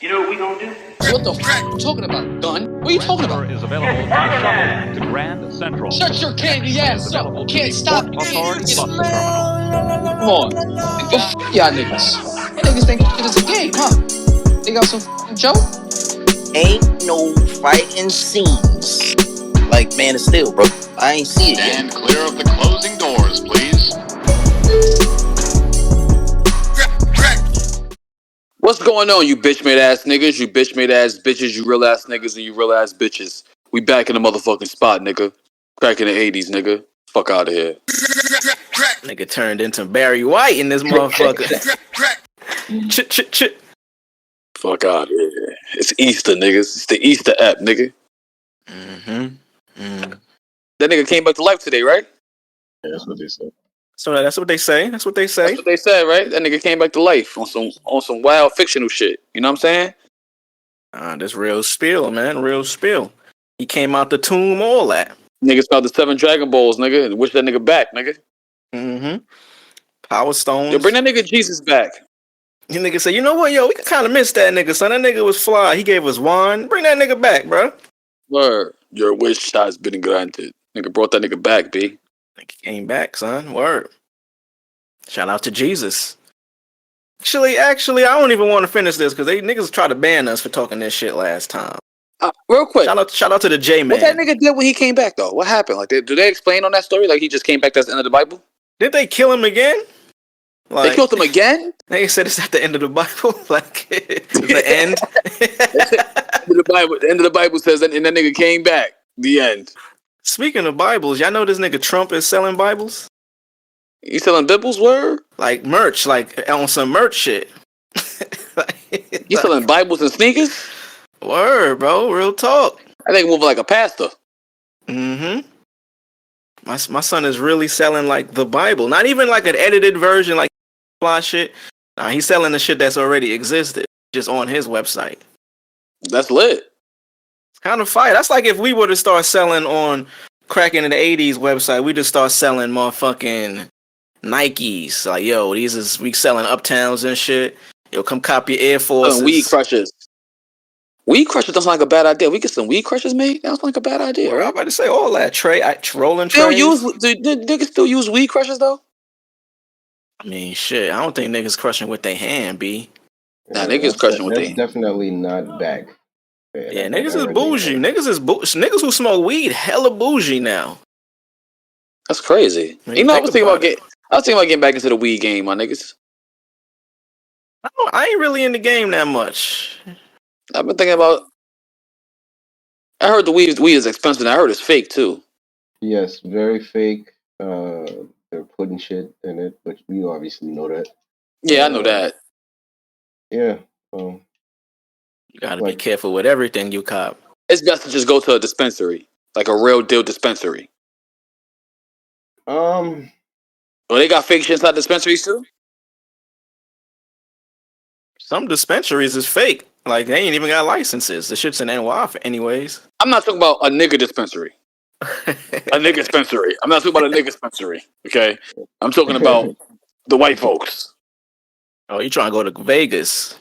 You know what we gonna do? What the f*** you talking about, gun? What are you talking about? Is available by shuttle to Grand Central. Shut your candy ass up. Can't stop me. Authority bus terminal. Come on. Nigga, f*** y'all niggas. You niggas think shit is a game, huh? They got some f***ing joke? Ain't no fighting scenes like Man of Steel, bro. I ain't see it yet. Stand clear of the closing doors, please. What's going on, you bitch-made ass niggas, you bitch-made ass bitches, you real ass niggas, and you real ass bitches? We back in the motherfucking spot, nigga. Back in the 80s, nigga. Fuck out of here. Nigga turned into Barry White in this motherfucker. Chit. Fuck out of here. It's Easter, niggas. It's the Easter app, nigga. That nigga came back to life today, right? Yeah, that's what they said. So that's what they say. That's what they say. That's what they said, right? That nigga came back to life on some wild fictional shit. You know what I'm saying? This real spill, man. Real spill. He came out the tomb, all that. Niggas found the 7 Dragon Balls, nigga. Wish that nigga back, nigga. Power Stones. Yo, bring that nigga Jesus back. You nigga say, you know what, yo, we kind of miss that nigga, son. That nigga was fly. He gave us wine. Bring that nigga back, bro. Word. Your wish has been granted. Nigga brought that nigga back, B. Nigga came back, son. Word. Shout out to Jesus. Actually, I don't even want to finish this because they niggas tried to ban us for talking this shit last time. Real quick. Shout out to the J man. What that nigga did when he came back though? What happened? Like, do they explain on that story? Like, he just came back. That's the end of the Bible. Did they kill him again? Like, they killed him again. They said it's at the end of the Bible. Like, the end. The end of the Bible says that, and that nigga came back. The end. Speaking of Bibles, y'all know this nigga Trump is selling Bibles. He selling Bibles, word? Like merch, like on some merch shit. You selling Bibles and sneakers? Word, bro. Real talk. I think moving like a pastor. My son is really selling like the Bible. Not even like an edited version, like fly shit. Nah, he's selling the shit that's already existed, just on his website. That's lit. It's kind of fire. That's like if we were to start selling on cracking in the 80's website, we just start selling motherfucking Nikes. Like, yo, we selling Uptowns and shit. Yo, come copy Air Forces. Weed crushers. Weed crushers doesn't like a bad idea. We get some weed crushers made. That's like a bad idea, right? I'm about to say all that. Rolling still trays. Do niggas still use weed crushers though? I mean, shit. I don't think niggas crushing with their hand, B. Nah, niggas crushing with their hand. That's definitely not back. Yeah, niggas is bougie. Niggas who smoke weed hella bougie now. That's crazy. You know, I was thinking about getting back into the weed game, my niggas. I ain't really in the game that much. I've been thinking about. I heard the weed is expensive. And I heard it's fake too. Yes, very fake. They're putting shit in it, but you obviously know that. Yeah, I know that. Yeah. You gotta be careful with everything you cop. It's best to just go to a dispensary, like a real deal dispensary. Oh, they got fake shit inside dispensaries too? Some dispensaries is fake. Like, they ain't even got licenses. The shit's in NY anyways. I'm not talking about a nigga dispensary. A nigga dispensary. I'm not talking about a nigga dispensary, okay? I'm talking about the white folks. Oh, you trying to go to Vegas?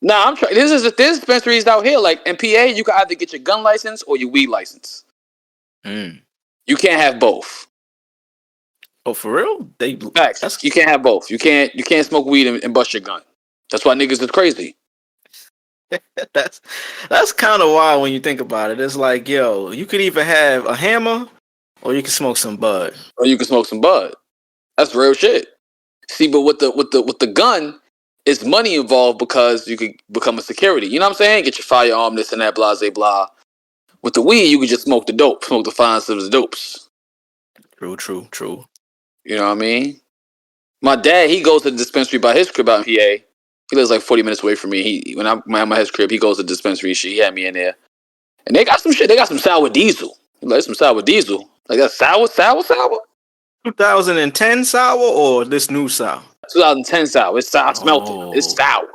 Nah, I'm trying. There's dispensaries out here. Like, in PA, you can either get your gun license or your weed license. You can't have both. Oh, for real? Facts. You can't have both. You can't smoke weed and bust your gun. That's why niggas is crazy. That's kind of wild when you think about it. It's like, yo, you could either have a hammer or you can smoke some bud. That's real shit. See, but with the gun, it's money involved because you could become a security. You know what I'm saying? Get your firearm, this and that, blah, blah, blah. With the weed, you could just smoke the dope, smoke the fine stuff as dopes. True. You know what I mean? My dad, he goes to the dispensary by his crib out in PA. He lives like 40 minutes away from me. When I'm at his crib, he goes to the dispensary. He had me in there. And they got some shit. They got some sour diesel. Like some sour diesel. Like that sour? 2010 sour or this new sour? 2010 sour. It's sour. I smelt it. It's sour.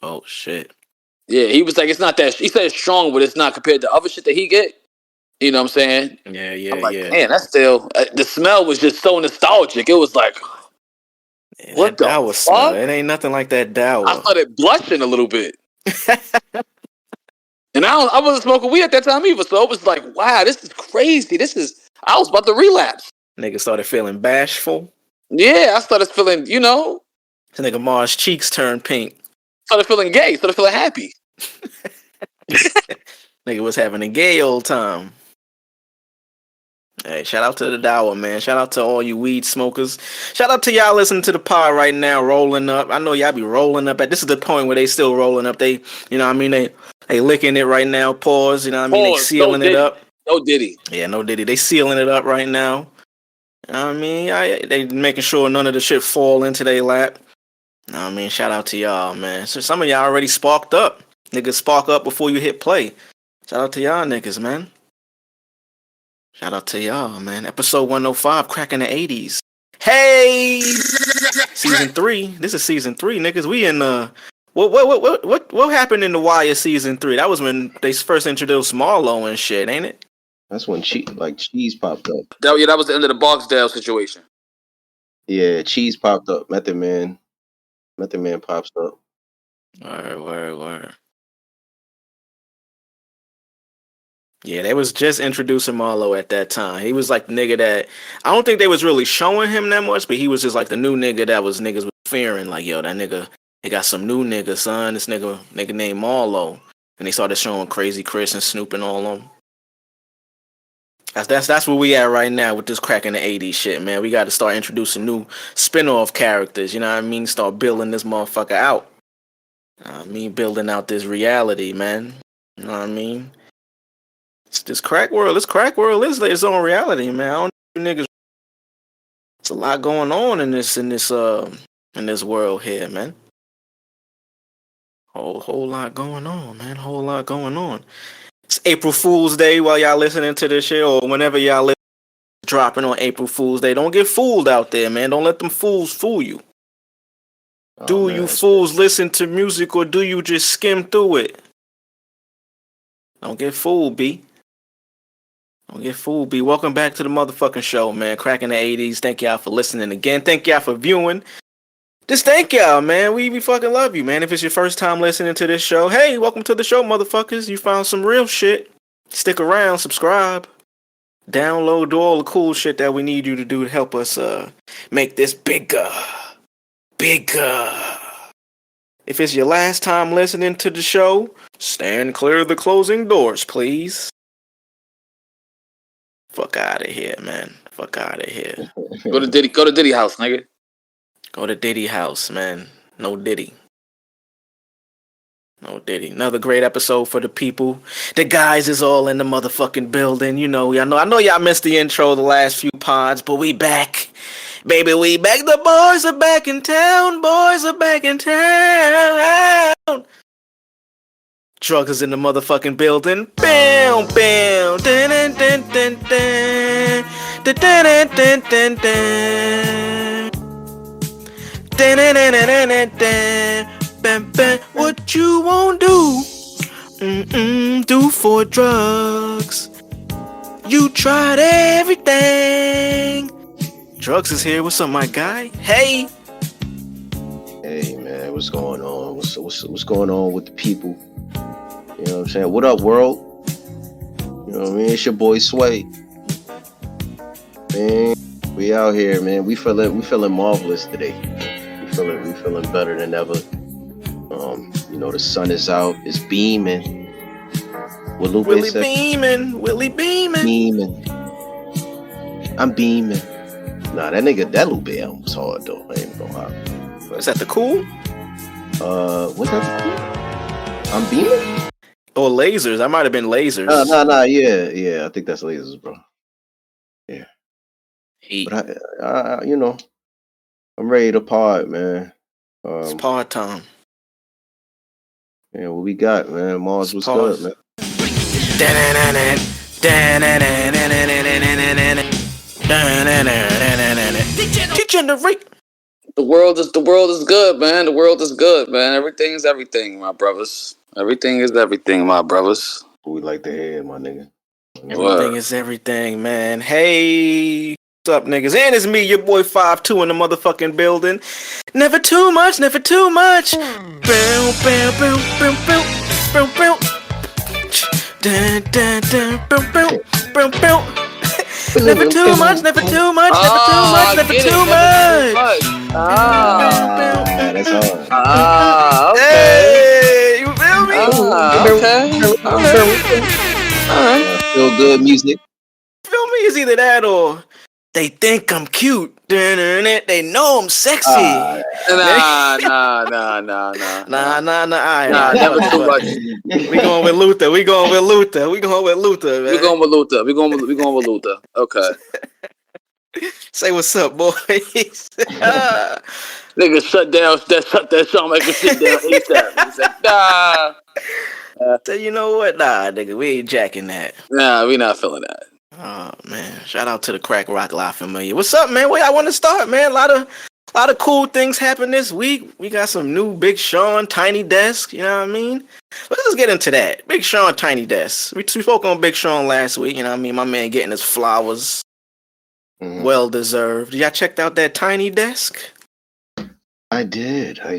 Oh, shit. Yeah, he was like, it's not that. He said it's strong, but it's not compared to other shit that he get. You know what I'm saying? Yeah. I'm like, man, that's still. The smell was just so nostalgic. It was like, what the fuck? It ain't nothing like that Dower. I started blushing a little bit. And I wasn't smoking weed at that time either, so it was like, wow, this is crazy. I was about to relapse. Nigga started feeling bashful. Yeah, I started feeling, you know, This nigga Mars' cheeks turned pink. started feeling gay, started feeling happy. Nigga was having a gay old time. Hey, shout out to the Dower, man. Shout out to all you weed smokers. Shout out to y'all listening to the pod right now, rolling up. I know y'all be rolling up. This is the point where they still rolling up. They, you know what I mean? They licking it right now. Pause. You know what I mean? They sealing it up. No Diddy. Yeah, no Diddy. They sealing it up right now. You know what I mean? They making sure none of the shit fall into their lap. You know what I mean? Shout out to y'all, man. So some of y'all already sparked up. Niggas spark up before you hit play. Shout out to y'all niggas, man. Shout out to y'all, man. Episode 105, cracking the 80s. Hey! Season 3. This is season 3, niggas. We in what happened in The Wire season 3? That was when they first introduced Marlo and shit, ain't it? That's when Cheese popped up. That was the end of the Barksdale situation. Yeah, Cheese popped up. Method Man pops up. Word. Yeah, they was just introducing Marlo at that time. He was like the nigga that I don't think they was really showing him that much, but he was just like the new nigga that was niggas was fearing. Like, yo, that nigga, they got some new nigga, son. This nigga named Marlo, and they started showing Crazy Chris and Snoop and all them. That's where we at right now with this cracking the 80s shit, man. We got to start introducing new spin-off characters. You know what I mean? Start building this motherfucker out. Building out this reality, man. You know what I mean? This crack world is its own reality, man. I don't know niggas. It's a lot going on in this world here, man. Whole lot going on, man. Whole lot going on. It's April Fool's Day while y'all listening to this shit, or whenever y'all dropping on April Fool's Day. Don't get fooled out there, man. Don't let them fools fool you. Do you fools listen to music, or do you just skim through it? Don't get fooled, B. Don't get fooled, B. Welcome back to the motherfucking show, man. Cracking the 80s. Thank y'all for listening again. Thank y'all for viewing. Just thank y'all, man. We fucking love you, man. If it's your first time listening to this show, hey, welcome to the show, motherfuckers. You found some real shit. Stick around, subscribe, download, do all the cool shit that we need you to do to help us make this bigger. If it's your last time listening to the show, stand clear of the closing doors, please. Fuck out of here, man. Fuck out of here. Go to Diddy house, nigga. Go to Diddy house, man. No Diddy. Another great episode for the people. The guys is all in the motherfucking building. You know, I know y'all missed the intro the last few pods, but we back. Baby, we back. The boys are back in town. Drugs is in the motherfucking building. Bam, bam. Dun, dun, dun, dun, dun. Dun, dun, dun, dun, dun, dun. Dun, dun, dun, dun, dun, dun. Bam, bam. What you won't do? Do for drugs. You tried everything. Drugs is here. What's up, my guy? Hey. Hey man, what's going on? What's going on with the people? You know what I'm saying? What up, world? You know what I mean? It's your boy Sway. Man, we out here, man. We feeling marvelous today. We feeling better than ever. You know, the sun is out. It's beaming. What Lupe Willie said? beaming. Beaming. I'm beaming. Nah, that Lupe album was hard though. I ain't gonna lie. Is that the cool? What's that the cool? I'm beaming? Or lasers. That might have been lasers. No, yeah. I think that's lasers, bro. Yeah. But I you know, I'm ready to pod, man. It's pod time. Yeah, what we got, man? Mars, what's good, man? Degenerate. The world is good, man. The world is good, man. Everything's everything, my brothers. Everything is everything, my brothers. We like to hear, my nigga. Everything is everything, man. Hey, up, niggas? And it's me, your boy 5'2" in the motherfucking building. Never too much, never too much. Bow, bow, bow, bow, bow, bow, bow. Dun, dun, dun, bow, bow, bow, bow. Never too much, never too much, never too much, never too much. That's hard. Okay. Hey, you feel me? Alright. Feel good music. Feel me? It's either that or they think I'm cute. They know I'm sexy. Nah. Nah. Nah, never too much. We going with Luther. We going with Luther, man. We going with Luther. Okay. Say what's up, boys. Nigga shut that Shawn Michaels shit down ASAP. He said, nah. So you know what? Nah, nigga, we ain't jacking that. Nah, we not feeling that. Oh man, shout out to the Crack Rock La Familia. What's up, man? Wait, I want to start, man. A lot of cool things happened this week. We got some new Big Sean Tiny Desk. You know what I mean? Let's just get into that. Big Sean Tiny Desk. We spoke on Big Sean last week. You know what I mean? My man getting his flowers. Mhm. Well deserved. Y'all checked out that Tiny Desk? I did. I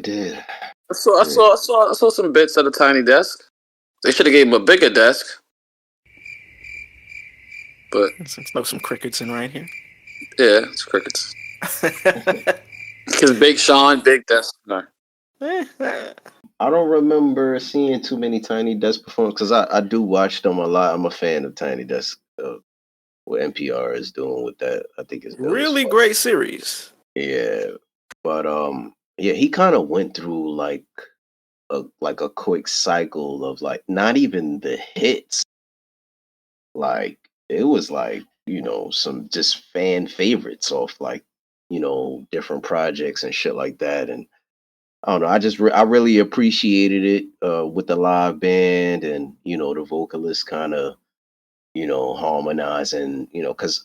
saw some bits of the Tiny Desk. They should have gave him a bigger desk. But Let's throw some crickets in right here. yeah, it's crickets. Because Big Sean, big desk. No. I don't remember seeing too many Tiny Desk performances because I do watch them a lot. I'm a fan of Tiny Desk. What NPR is doing with that, I think it's Really great series. Yeah, but yeah, he kind of went through like a quick cycle of like not even the hits. Like it was like some just fan favorites off like different projects and shit like that. And I don't know, I really appreciated it with the live band and the vocalist kind of harmonizing, because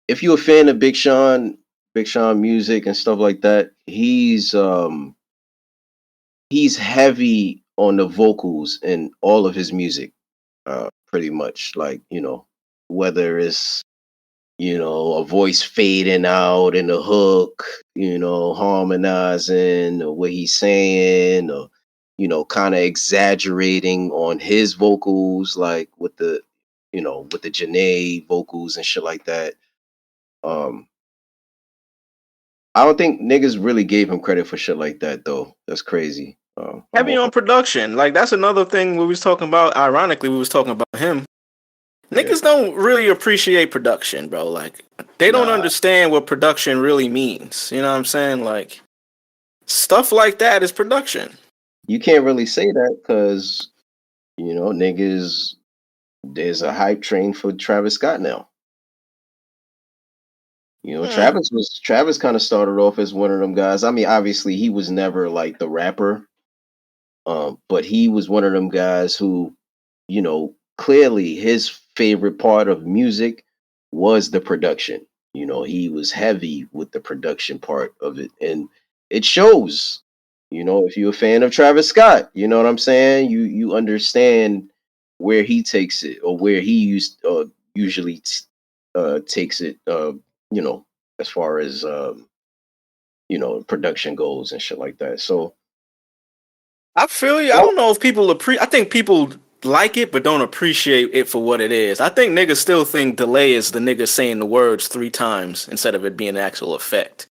if you're a fan of Big Sean music and stuff like that, he's heavy on the vocals in all of his music, pretty much. Like, whether it's a voice fading out in the hook, harmonizing or what he's saying, or kind of exaggerating on his vocals, like with the Janae vocals and shit like that. I don't think niggas really gave him credit for shit like that though. That's crazy. Heavy on production. Like that's another thing we was talking about. Ironically, we was talking about him. Niggas don't really appreciate production, bro. Like they don't understand what production really means. You know what I'm saying? Like stuff like that is production. You can't really say that because niggas. There's a hype train for Travis Scott now. Travis kind of started off as one of them guys. I mean, obviously he was never like the rapper, but he was one of them guys who, clearly his favorite part of music was the production. He was heavy with the production part of it, and it shows. If you're a fan of Travis Scott, you know what I'm saying. You understand where he takes it or where he usually takes it. As far as production goes and shit like that. So I feel you. I don't know if people I think people like it, but don't appreciate it for what it is. I think niggas still think delay is the nigga saying the words 3 times instead of it being an actual effect.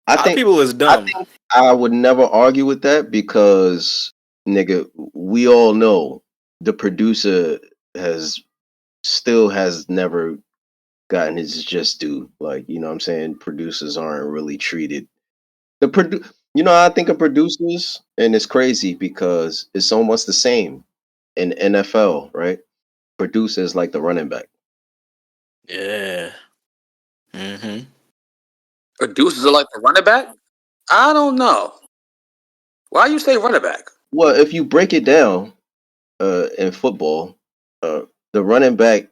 I think people is dumb. I would never argue with that because nigga, we all know the producer has never gotten his just due. Like, what I'm saying? Producers aren't really treated. I think of producers, and it's crazy because it's almost the same in NFL, right? Producers like the running back. Yeah. Mm-hmm. Producers are like the running back? I don't know. Why you say running back? Well, if you break it down in football, the running back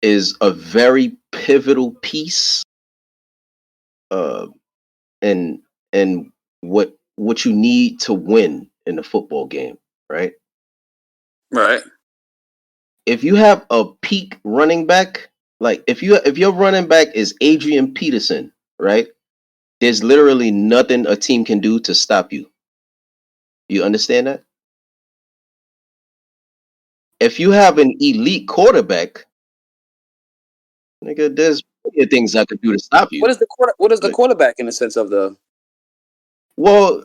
is a very pivotal piece and what you need to win in the football game, right? Right. If you have a peak running back, Like if your running back is Adrian Peterson, right? There's literally nothing a team can do to stop you. You understand that? If you have an elite quarterback, nigga, there's plenty of things I could do to stop you. What is the But quarterback in the sense of the? well,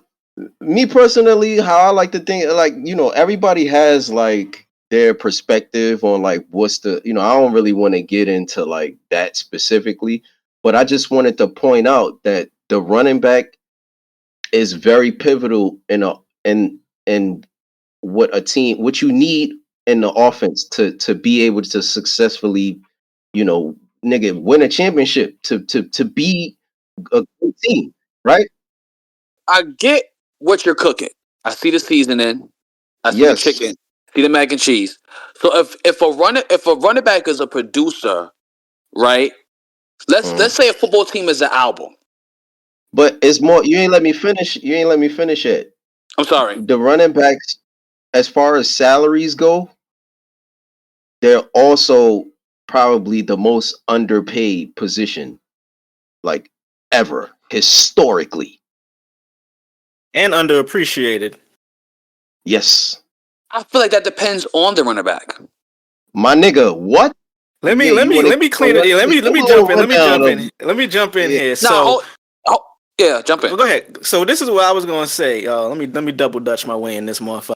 me personally, how I like to think, like, everybody has like their perspective on like what's the, I don't really want to get into like that specifically, but I just wanted to point out that the running back is very pivotal in what you need in the offense to be able to successfully, nigga, win a championship, to be a good team, right? I get what you're cooking. I see the seasoning. I see the Yes. chicken. See the mac and cheese. So if a running back is a producer, right? Let's say a football team is an album. But it's more. You ain't let me finish. You ain't let me finish it. I'm sorry. The running backs, as far as salaries go, they're also probably the most underpaid position, like ever historically. And underappreciated. Yes, I feel like that depends on the running back. my nigga. What? Let me clean it. Let me jump in. Let me jump in here. So yeah, jump in. go ahead. So this is what I was gonna say. Let me double dutch my way in this motherfucker.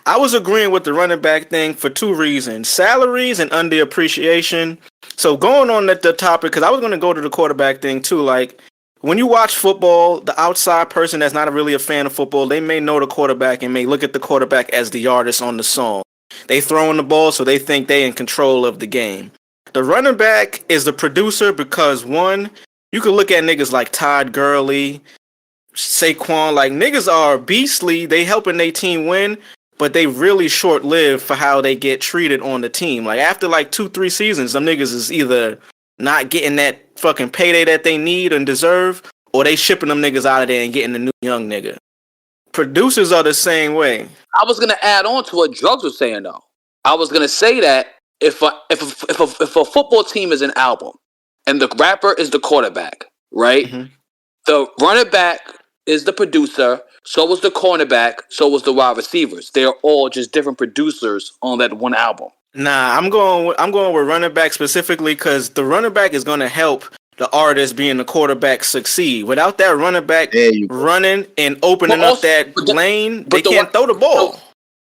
I was agreeing with the running back thing for two reasons: salaries and underappreciation. So going on the topic, because I was gonna go to the quarterback thing too. Like when you watch football, the outside person that's not really a fan of football, they may know the quarterback and may look at the quarterback as the artist on the song. They throwing the ball, so they think they in control of the game. The running back is the producer because one, you can look at niggas like Todd Gurley, Saquon, like niggas are beastly. They helping their team win, but they really short lived for how they get treated on the team. Like after like 2-3 seasons, them niggas is either not getting that fucking payday that they need and deserve, or they shipping them niggas out of there and getting a new young nigga. Producers are the same way. I was gonna add on to what Drugs was saying though. I was gonna say that if a football team is an album and the rapper is the quarterback, right? Mhm. The running back is the producer, so was the cornerback, so was the wide receivers. They're all just different producers on that one album. Nah, I'm going with running back specifically because the running back is going to help the artist being the quarterback succeed. Without that running back There you go. running and opening up that lane, they can't throw the ball.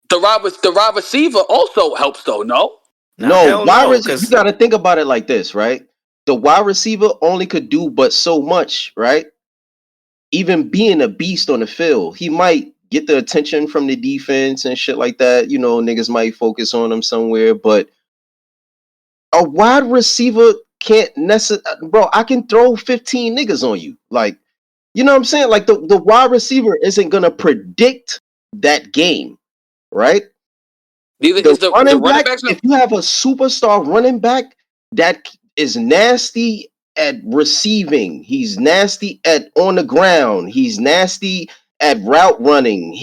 The wide receiver also helps though, no? No, you got to think about it like this, right? The wide receiver only could do but so much, right? Even being a beast on the field, he might get the attention from the defense and shit like that. Niggas might focus on him somewhere, but a wide receiver can't necessarily, bro. I can throw 15 niggas on you. Like, you know what I'm saying? Like the wide receiver isn't gonna predict that game, right? The running back, if you have a superstar running back that is nasty at receiving, he's nasty at on the ground, he's nasty at route running.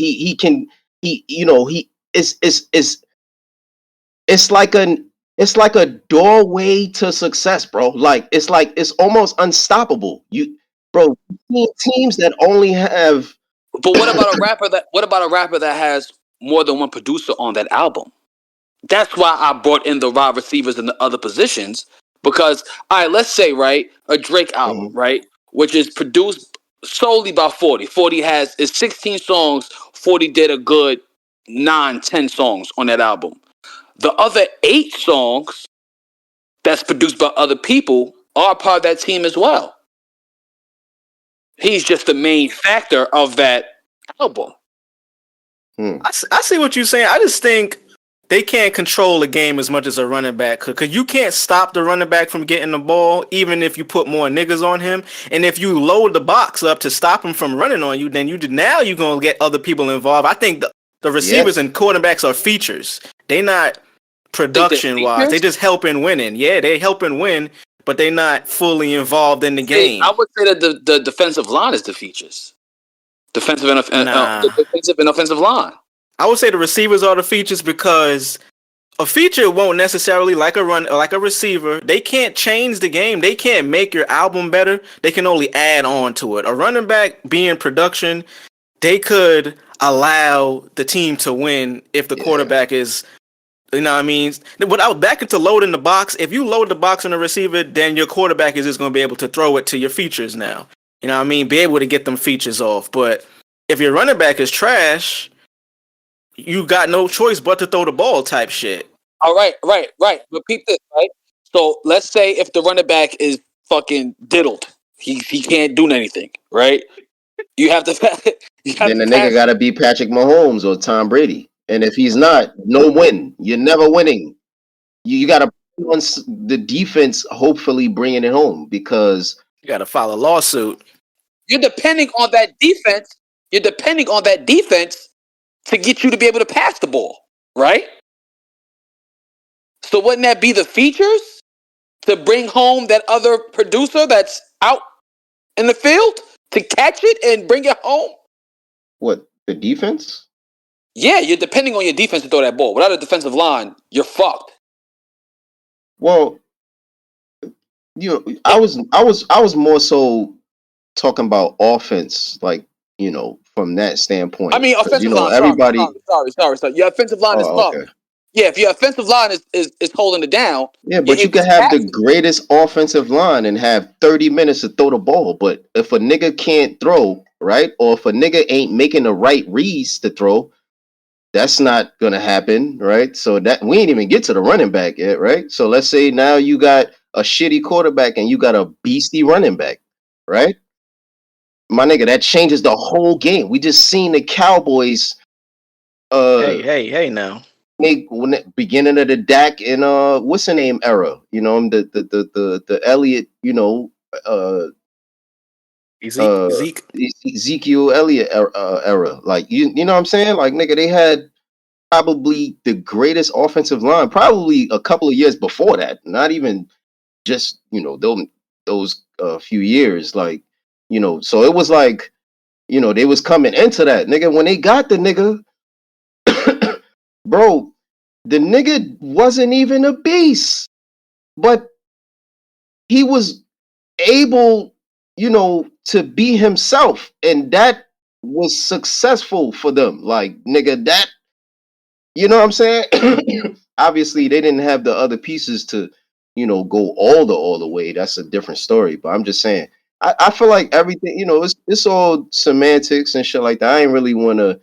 It's like a doorway to success, bro. Like it's almost unstoppable. Bro, teams that only have. But what about a rapper that has more than one producer on that album? That's why I brought in the wide receivers in the other positions. Because, all right, let's say, right, a Drake album, right, which is produced solely by 40. 40 is 16 songs. 40 did a good 9-10 songs on that album. The other 8 songs that's produced by other people are part of that team as well. He's just the main factor of that album. I see what you're saying. I just think they can't control the game as much as a running back because you can't stop the running back from getting the ball even if you put more niggas on him. And if you load the box up to stop him from running on you, then you're going to get other people involved. I think the receivers and quarterbacks are features. They're not production-wise. They just helping winning. Yeah, they helping win, but they're not fully involved in the game. I would say that the defensive line is the features. Defensive and offensive line. I would say the receivers are the features because a feature won't necessarily like a receiver. They can't change the game. They can't make your album better. They can only add on to it. A running back being production, they could allow the team to win if the quarterback is, you know what I mean? Without back into loading the box, if you load the box on the receiver, then your quarterback is just going to be able to throw it to your features now. You know what I mean? Be able to get them features off. But if your running back is trash, you got no choice but to throw the ball type shit. All right. But peep this, right? So let's say if the running back is fucking diddled, he can't do anything, right? You have to. Then the nigga gotta be Patrick Mahomes or Tom Brady, and if he's not, no win. You're never winning. You gotta put on the defense, hopefully bringing it home because you gotta file a lawsuit. You're depending on that defense. You're depending on that defense to get you to be able to pass the ball, right? So wouldn't that be the features to bring home that other producer that's out in the field to catch it and bring it home? What, the defense? Yeah, you're depending on your defense to throw that ball. Without a defensive line, you're fucked. Well, you know, I was more so talking about offense, like, you know, from that standpoint. I mean, offensive line. Everybody. Sorry. Your offensive line is fucked. Okay. Yeah, if your offensive line is holding it down. Yeah, but you can have the greatest offensive line and have 30 minutes to throw the ball. But if a nigga can't throw, right, or if a nigga ain't making the right reads to throw, that's not gonna happen, right? So that we ain't even get to the running back yet, right? So let's say now you got a shitty quarterback and you got a beastie running back, right? My nigga, that changes the whole game. We just seen the Cowboys. Hey now. When the beginning of the Dak and what's the name era? You know, the Elliott, you know, Ezekiel Elliott era. Like you know what I'm saying? Like nigga, they had probably the greatest offensive line, probably a couple of years before that. Not even just, you know, those few years. Like, you know, so it was like, you know, they was coming into that nigga when they got the nigga. Bro, the nigga wasn't even a beast, but he was able, you know, to be himself, and that was successful for them. Like, nigga, that, you know what I'm saying? Obviously, they didn't have the other pieces to, you know, go all the way. That's a different story. But I'm just saying, I feel like everything, you know, it's all semantics and shit like that. I ain't really want to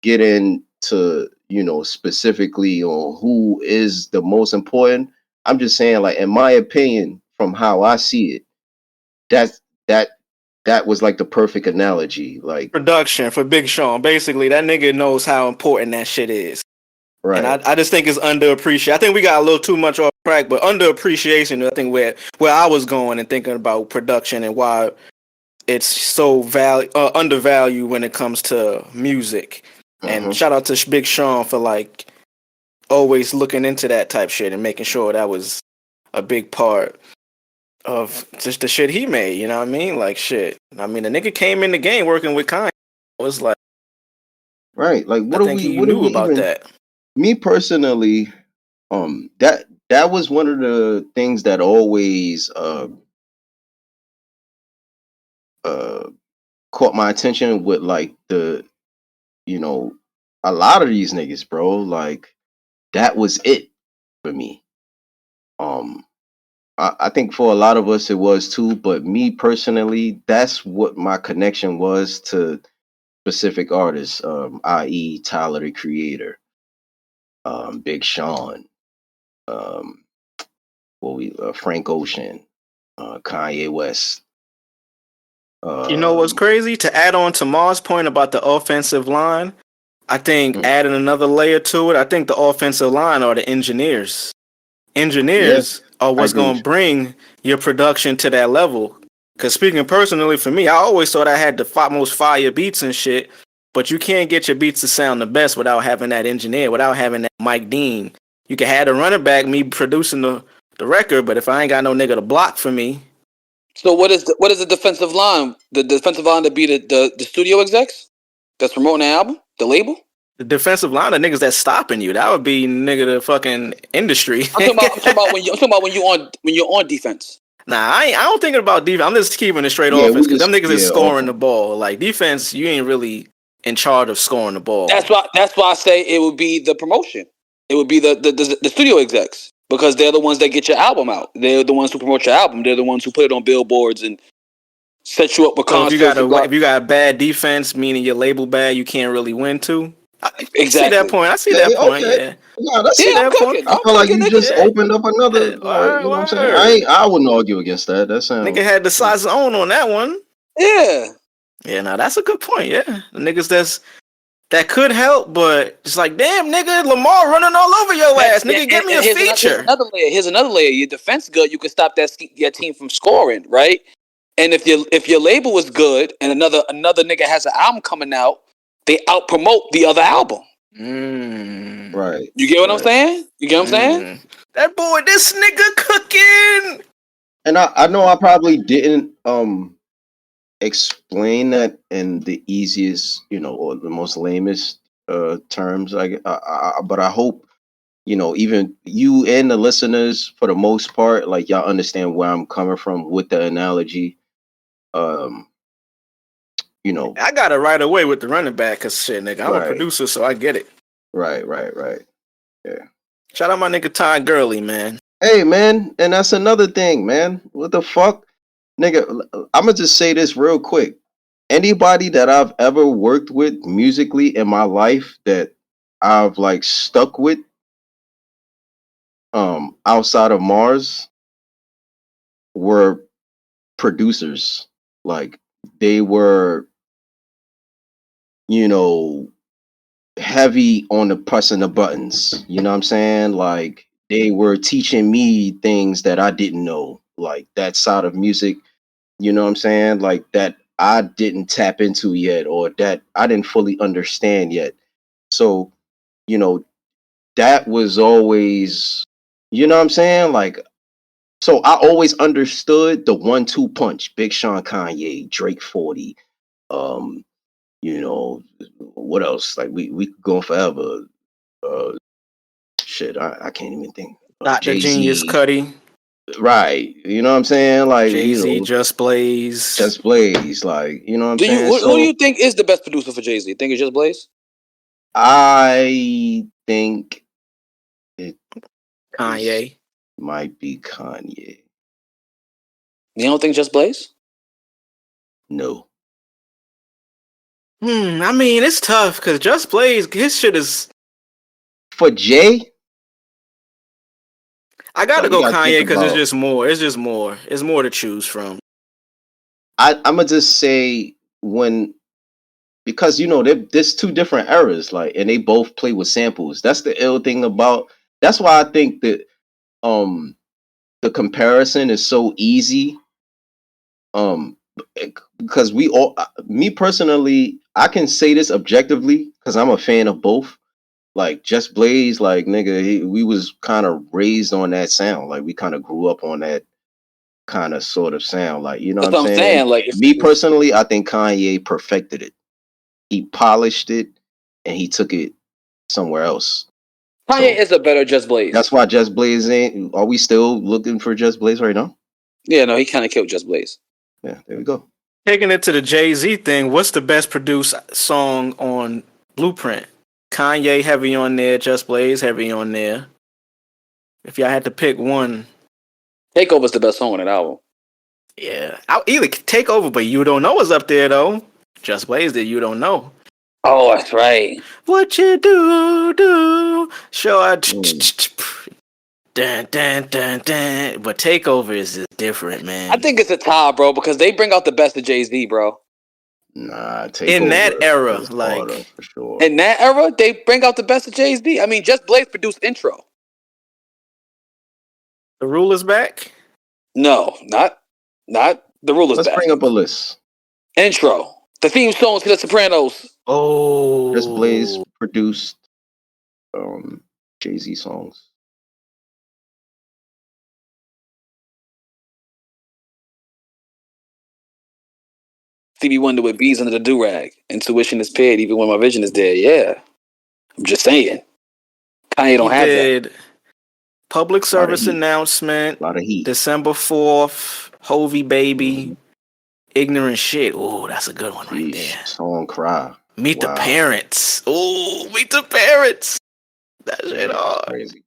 get into, you know, specifically on who is the most important. I'm just saying, like, in my opinion, from how I see it, that was like the perfect analogy. Like production for Big Sean. Basically, that nigga knows how important that shit is. Right. And I just think it's underappreciated. I think we got a little too much off track, but underappreciation, I think where I was going and thinking about production and why it's so undervalued when it comes to music. And shout out to Big Sean for like always looking into that type shit and making sure that was a big part of just the shit he made. You know what I mean? Like shit. I mean, the nigga came in the game working with Kanye. It was like, right. Like what I think he knew about that. Me personally, that was one of the things that always caught my attention with like the, you know, a lot of these niggas, bro. Like that was it for me. I think for a lot of us it was too, but me personally, that's what my connection was to specific artists, i.e. Tyler the Creator, Big Sean, Frank Ocean, Kanye West. You know what's crazy? To add on to Ma's point about the offensive line, I think adding another layer to it, I think the offensive line are the engineers. Engineers are what's going to bring your production to that level. Because speaking personally for me, I always thought I had the most fire beats and shit, but you can't get your beats to sound the best without having that engineer, without having that Mike Dean. You can have the running back, me producing the record, but if I ain't got no nigga to block for me. So what is the defensive line? The defensive line to be the studio execs that's promoting the album, the label? The defensive line of niggas that's stopping you. That would be nigga the fucking industry. I'm talking about when you're on defense. Nah, I don't think about defense. I'm just keeping it straight Yeah, offense we because them just- niggas is yeah, scoring offense. the ball. Like defense, you ain't really in charge of scoring the ball. That's why I say it would be the promotion. It would be the studio execs because they're the ones that get your album out. They're the ones who promote your album. They're the ones who put it on billboards and set you up with So concerts. if you got bad defense, meaning your label bad, you can't really win too. Exactly. I see that point. I see that point. Okay. Yeah. No, that's See Yeah, I'm that point. cooking. I feel like you nigga. just Yeah. opened up another. Yeah, you know what I'm saying? word. I wouldn't argue against that. That sounds. Nigga had the size own on that one. Yeah. Yeah, now that's a good point. Yeah, the niggas that could help, but it's like, damn, nigga, Lamar running all over your ass. Nigga, give me a feature. Here's another layer. Your defense good. You can stop your team from scoring, right? And if your label is good and another nigga has an album coming out, they out promote the other album. Right. You get what I'm saying? You get what I'm saying? That boy, this nigga cooking. And I know I probably didn't explain that in the easiest, or the most lamest terms. But I hope even you and the listeners, for the most part, like y'all understand where I'm coming from with the analogy. I got it right away with the running back, cause shit, nigga, I'm a producer, so I get it. Right. Yeah. Shout out my nigga Ty Gurley, man. Hey, man, and that's another thing, man. What the fuck? Nigga, I'm gonna just say this real quick. Anybody that I've ever worked with musically in my life that I've like stuck with outside of Mars were producers. Like they were, heavy on the pressing the buttons. You know what I'm saying? Like they were teaching me things that I didn't know, like that side of music, you know what I'm saying? Like that I didn't tap into yet, or that I didn't fully understand yet. So, that was always, you know what I'm saying? Like, so I always understood the 1-2 punch, Big Sean, Kanye, Drake 40, what else? Like we could go on forever. Shit, I can't even think. Dr. Genius Cuddy. Right. You know what I'm saying? Like, Jay-Z, Just Blaze. Just Blaze. Like, you know what I'm saying? Who do you think is the best producer for Jay-Z? Think it's Just Blaze? I think it Kanye. might be Kanye. You don't think Just Blaze? No. I mean, it's tough because Just Blaze, his shit is. For Jay? I gotta go Kanye because about... it's more. It's more to choose from. I'm gonna just say because there's two different eras, like, and they both play with samples. That's the ill thing about. That's why I think that the comparison is so easy. Because me personally, I can say this objectively because I'm a fan of both. Like Just Blaze, like nigga, we was kind of raised on that sound. Like we kind of grew up on that kind of sort of sound. Like, you know That's what I'm saying? Like me personally, I think Kanye perfected it. He polished it and he took it somewhere else. Kanye is a better Just Blaze. That's why Just Blaze ain't. Are we still looking for Just Blaze right now? Yeah, no, he kind of killed Just Blaze. Yeah, there we go. Taking it to the Jay-Z thing, what's the best produced song on Blueprint? Kanye heavy on there, Just Blaze heavy on there. If y'all had to pick one. Takeover's the best song on that album. Yeah. I'll either take over, but You Don't Know what's up there though. Just Blaze did You Don't Know. Oh, that's right. What you do, show I dun, dun, dun, dun. But Takeover is just different, man. I think it's a tie, bro, because they bring out the best of Jay-Z, bro. Nah, in that era, like for sure. In that era, they bring out the best of Jay-Z. I mean, Just Blaze produced Intro. The Ruler's Back? No, not The Ruler's Back. Let's bring up a list. Intro. The theme song to The Sopranos. Oh. Just Blaze produced Jay-Z songs. Stevie Wonder with Bees Under the Do-Rag. Intuition is paid even when my vision is dead. Yeah. I'm just saying. Kanye don't He have that. did public service heat. announcement, A lot of heat. December 4th, Hovey Baby, Mhm. Ignorant Shit. Oh, that's a good one right Yeesh. there. Song Cry. Meet the Wow. Parents. Oh, Meet the Parents. That shit Yeah, hard. crazy.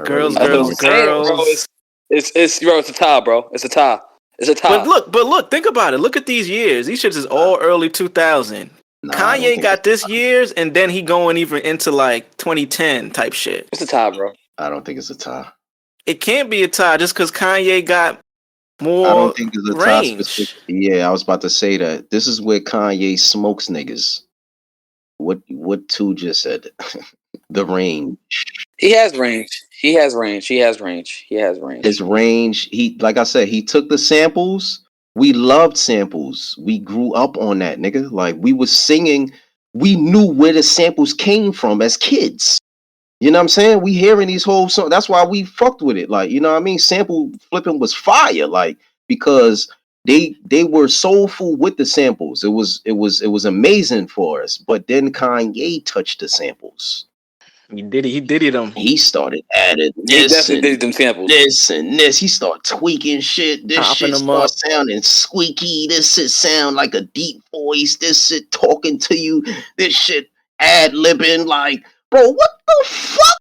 Girls, That's what I'm girls, saying, bro. girls. It's bro. It's a tie, bro. It's a tie. It's a tie. But look, think about it. Look at these years. These shits is all early 2000. Nah, I don't Kanye think got it's- this years, and then he going even into like 2010 type shit. It's a tie, bro. I don't think it's a tie. It can't be a tie just because Kanye got more I don't think it's a tie range. specific. Yeah, I was about to say that. This is where Kanye smokes niggas. What two just said? The range. He has range. He has range. He has range. He has range. His range, he like I said, he took the samples. We loved samples. We grew up on that, nigga. Like we was singing, we knew where the samples came from as kids. You know what I'm saying? We hearing these whole songs. That's why we fucked with it. Like, you know what I mean? Sample flipping was fire, like, because they were soulful with the samples. It was amazing for us. But then Kanye touched the samples. He did them. He started adding He this definitely and did them samples. this and this. He started tweaking shit. This Popping shit them start up. sounding squeaky. This shit sound like a deep voice. This shit talking to you. This shit ad-libbing. Like, bro, what the fuck?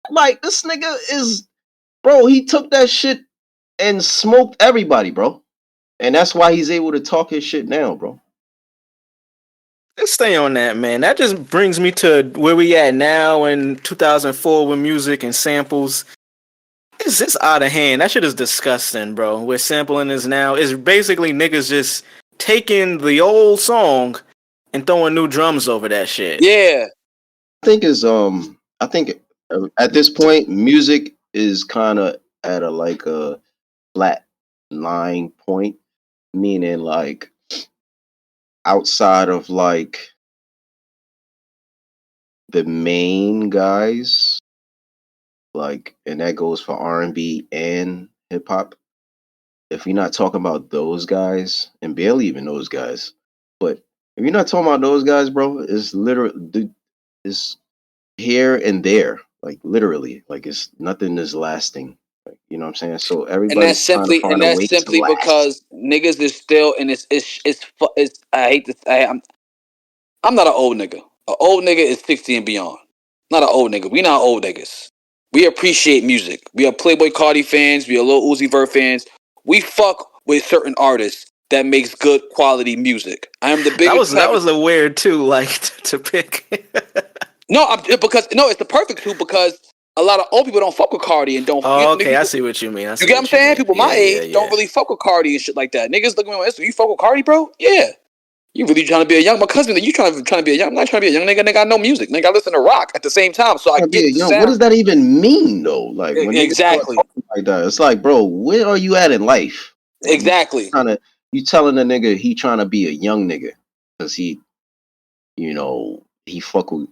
Like, this nigga is, bro, he took that shit and smoked everybody, bro. And that's why he's able to talk his shit now, bro. Let's stay on that, man. That just brings me to where we at now in 2004 with music and samples. It's just out of hand. That shit is disgusting, bro. Where sampling is now is basically niggas just taking the old song and throwing new drums over that shit. Yeah. I think at this point, music is kind of at a flat line point, meaning like outside of like the main guys, like, and that goes for R&B and hip hop. If you're not talking about those guys, and barely even those guys, but if you're not talking about those guys, bro, it's literally it's here and there, like literally, like it's nothing is lasting. Like, you know what I'm saying? So And everybody's trying to find a way to last. because niggas is still and it's I hate to I'm not an old nigga. An old nigga is 60 and beyond. Not an old nigga. We not old niggas. We appreciate music. We are Playboy Cardi fans. We are Lil Uzi Vert fans. We fuck with certain artists that makes good quality music. I am the biggest. That was a weird too, like to pick. It's the perfect two because a lot of old people don't fuck with Cardi and don't. Oh, okay, I see what you mean. You get what I'm saying? People my age don't really fuck with Cardi and shit like that. Niggas look at me like, you fuck with Cardi, bro? Yeah. You really trying to be a young? My cousin, you trying to be a young? I'm not trying to be a young nigga. Nigga, I know music. Nigga, I listen to rock at the same time, so I get the sound. What does that even mean, though? Like when exactly like that, it's like, bro, where are you at in life? And exactly. You telling a nigga he trying to be a young nigga because he fuck with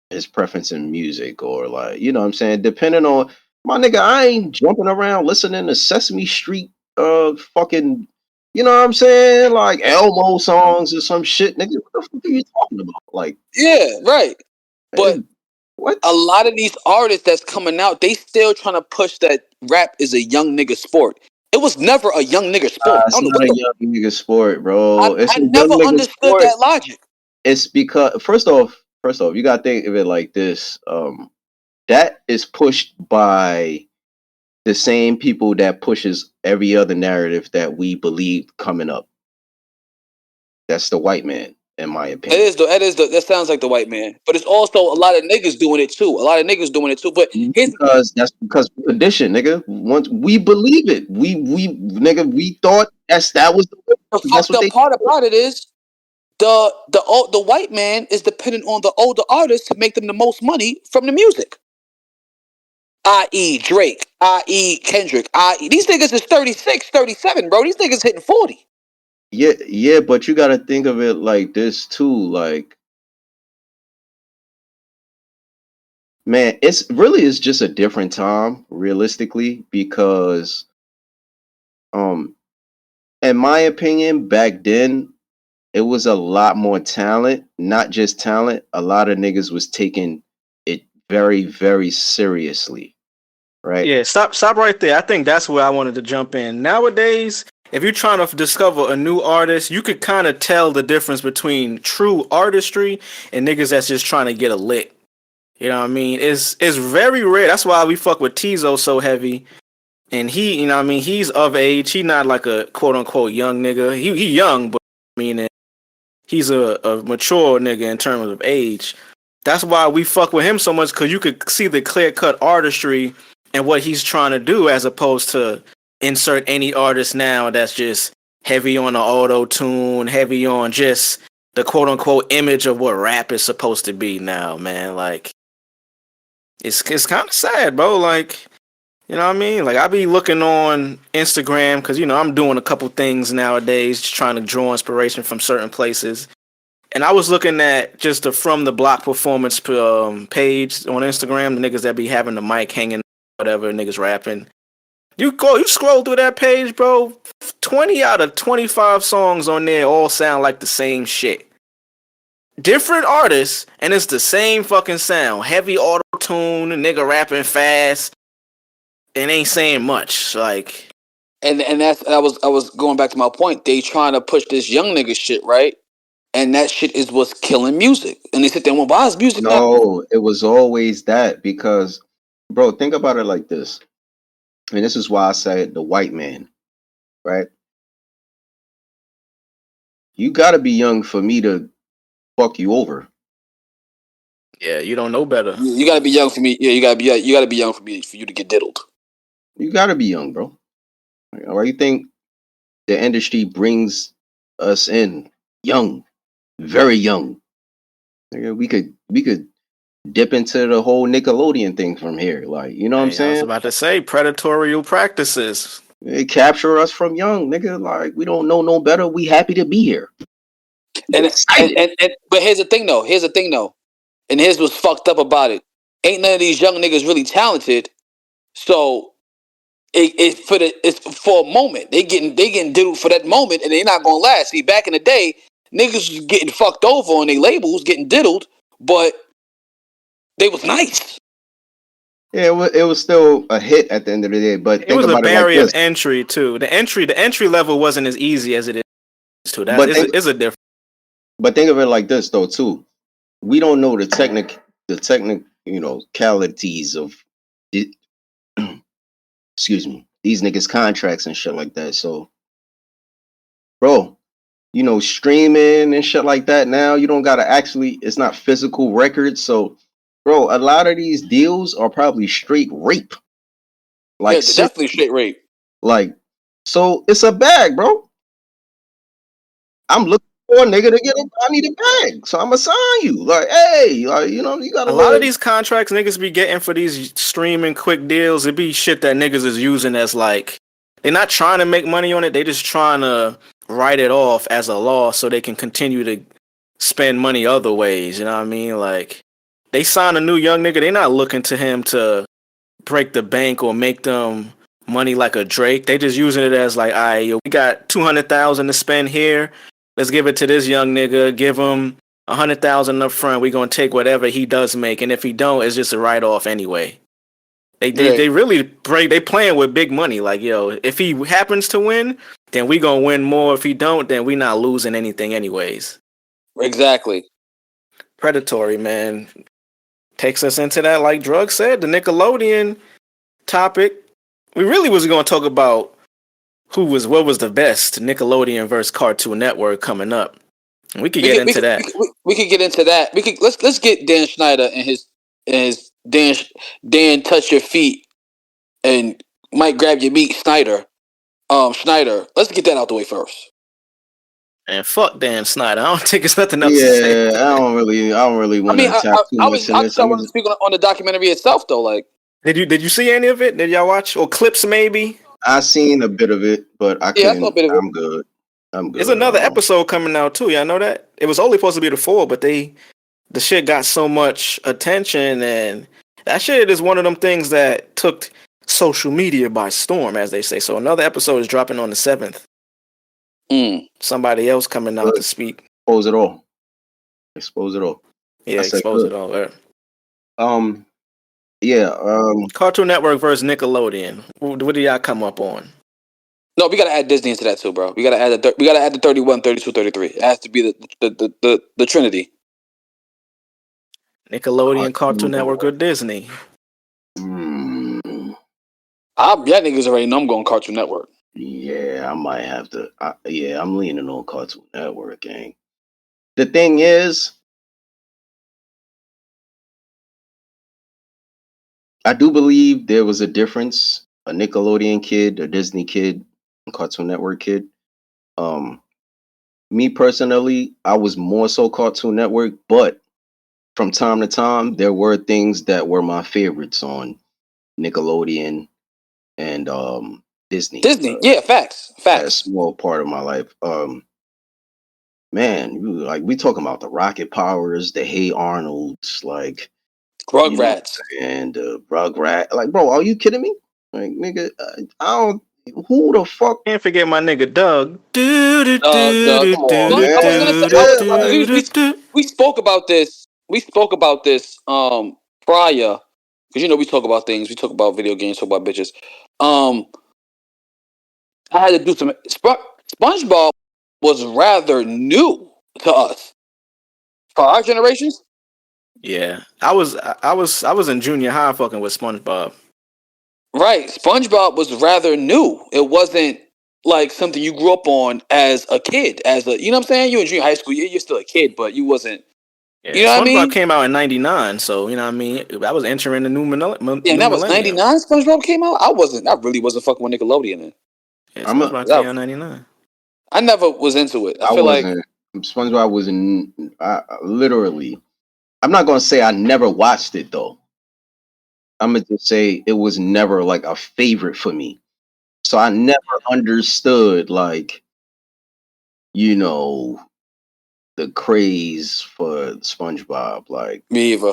his preference in music, or like, you know what I'm saying, depending on my nigga, I ain't jumping around listening to Sesame Street fucking, you know what I'm saying, like Elmo songs or some shit, nigga. What the fuck are you talking about? Like, yeah, right. But what? A lot of these artists that's coming out, they still trying to push that rap is a young nigga sport. It was never a young nigga sport. It's not a young nigga sport, bro. I never understood that logic. It's because first off, you gotta think of it like this. That is pushed by the same people that pushes every other narrative that we believed coming up. That's the white man, in my opinion. That sounds like the white man, but it's also a lot of niggas doing it too. But that's because condition, nigga. Once we believe it, we thought that was the fucked up part about it is the white man is dependent on the older artists to make them the most money from the music. I.e. Drake, i.e. Kendrick, i.e. These niggas is 36, 37, bro. These niggas hitting 40. Yeah, but you gotta think of it like this too. Like, man, it's just a different time, realistically, because in my opinion, back then, it was a lot more talent, not just talent. A lot of niggas was taking it very, very seriously, right? Yeah, stop right there. I think that's where I wanted to jump in. Nowadays, if you're trying to discover a new artist, you could kind of tell the difference between true artistry and niggas that's just trying to get a lick. You know what I mean? It's very rare. That's why we fuck with Tizo so heavy. And he, you know what I mean, he's of age. He not like a quote unquote young nigga. He young, but I mean he's a mature nigga in terms of age. That's why we fuck with him so much, because you could see the clear cut artistry and what he's trying to do, as opposed to insert any artist now that's just heavy on the auto tune, heavy on just the quote unquote image of what rap is supposed to be now, man. Like it's kind of sad, bro. Like, you know what I mean? Like, I be looking on Instagram because, you know, I'm doing a couple things nowadays, just trying to draw inspiration from certain places. And I was looking at just the From the Block performance page on Instagram, the niggas that be having the mic hanging, whatever, niggas rapping. You scroll through that page, bro, 20 out of 25 songs on there all sound like the same shit. Different artists, and it's the same fucking sound. Heavy auto-tune, nigga rapping fast, and ain't saying much. Like, And that's I was going back to my point. They trying to push this young nigga shit, right? And that shit is what's killing music. And they sit there and why is music not? No, it was always that because, bro, think about it like this. And this is why I said the white man, right? You gotta be young for me to fuck you over. yeah, you don't know better. You gotta be young for me. Yeah, you gotta be young for me for you to get diddled. You gotta be young, bro. Why you think the industry brings us in young, very young? Nigga, we could dip into the whole Nickelodeon thing from here. Like, you know what I'm I was saying? about to say predatorial practices. They capture us from young, nigga. Like, we don't know no better. We happy to be here. And Excited. but here's the thing though. And here's what's fucked up about it. Ain't none of these young niggas really talented. So it's for a moment. They getting diddled for that moment, and they not gonna last. See, back in the day, niggas was getting fucked over on their labels, getting diddled, but they was nice. Yeah, it was still a hit at the end of the day. But It think was a about it like barrier this. of entry too. The entry level wasn't as easy as it is too. That is a difference. But think of it like this though too. We don't know the technicalities of the, excuse me, these niggas contracts and shit like that. So, bro, you know, streaming and shit like that now, you don't gotta actually, it's not physical records. So, bro, a lot of these deals are probably straight rape. Like, Yeah, definitely straight rape. like, so it's a bag, bro. I'm looking for a nigga to I need a bag. So I'm gonna sign you. Like, hey, like, you know, you gotta A lot of these contracts niggas be getting for these streaming quick deals, it be shit that niggas is using as like, they're not trying to make money on it, they just trying to write it off as a loss so they can continue to spend money other ways, you know what I mean? Like, they sign a new young nigga, they not looking to him to break the bank or make them money like a Drake. They just using it as like, all right, yo, we got 200,000 to spend here. Let's give it to this young nigga. Give him 100,000 up front. We gonna take whatever he does make, and if he don't, it's just a write off anyway. They really break. They playing with big money. Like, yo, if he happens to win, then we gonna win more. If he don't, then we not losing anything anyways. Exactly. Predatory, man, takes us into that, like Drug said, the Nickelodeon topic. We really was gonna talk about what was the best Nickelodeon versus Cartoon Network coming up. We could get into that. We could get into that. Let's get Dan Schneider and his Dan touch your feet and Mike grab your meat Schneider. Let's get that out the way first. And fuck Dan Snyder. I don't think it's nothing else to Yeah, say. I don't really want to tap too much in this. I want to speak on the documentary itself though. Like, Did you see any of it? Did y'all watch or clips maybe? I seen a bit of it, but I couldn't. I saw a bit of it. I'm good. There's another episode coming out too. Y'all know that? It was only supposed to be the 4, but the shit got so much attention, and that shit is one of them things that took social media by storm, as they say. So another episode is dropping on the 7th. Somebody else coming out Good. to speak. Expose it all. Expose it all. Yeah, I said expose good. it all. Right. Yeah. Cartoon Network versus Nickelodeon. What do y'all come up on? No, we gotta add Disney into that too, bro. We gotta add the 31, 32, 33. It has to be the Trinity. Nickelodeon, Cartoon Network, or Disney? Mm, Y'all niggas already know I'm going Cartoon Network. yeah, I might have to. Yeah, I'm leaning on Cartoon Network, gang. The thing is, I do believe there was a difference. A Nickelodeon kid, a Disney kid, a Cartoon Network kid. Um, Me personally, I was more so Cartoon Network, but from time to time, there were things that were my favorites on Nickelodeon and Disney. Disney, yeah, facts. At a small part of my life. Man, like we talking about the Rocket Powers, the Hey Arnolds, like you know, Rugrats. and Rugrat. Like, bro, are you kidding me? Like, nigga, I don't. Who the fuck? Can't forget my nigga Doug. Come on, Well, I was gonna say man. we spoke about this. We spoke about this prior because we talk about things. We talk about video games. Talk about bitches. I had to do some. SpongeBob was rather new to us for our generations. Yeah, I was in junior high fucking with SpongeBob. Right, SpongeBob was rather new. It wasn't like something you grew up on as a kid. You know what I'm saying? You in junior high school, you're still a kid, but you wasn't. Yeah, You know what I SpongeBob mean? came out in '99, so you know what I mean. I was entering the new Yeah, and that was millennium. '99. SpongeBob came out. I really wasn't fucking with Nickelodeon then. Yeah, I'm a, SpongeBob came out in '99. I never was into it. I I feel like wasn't. SpongeBob was in. Literally, I'm not gonna say I never watched it though. I'm gonna just say it was never like a favorite for me. So I never understood like you know the craze for SpongeBob. Like me either.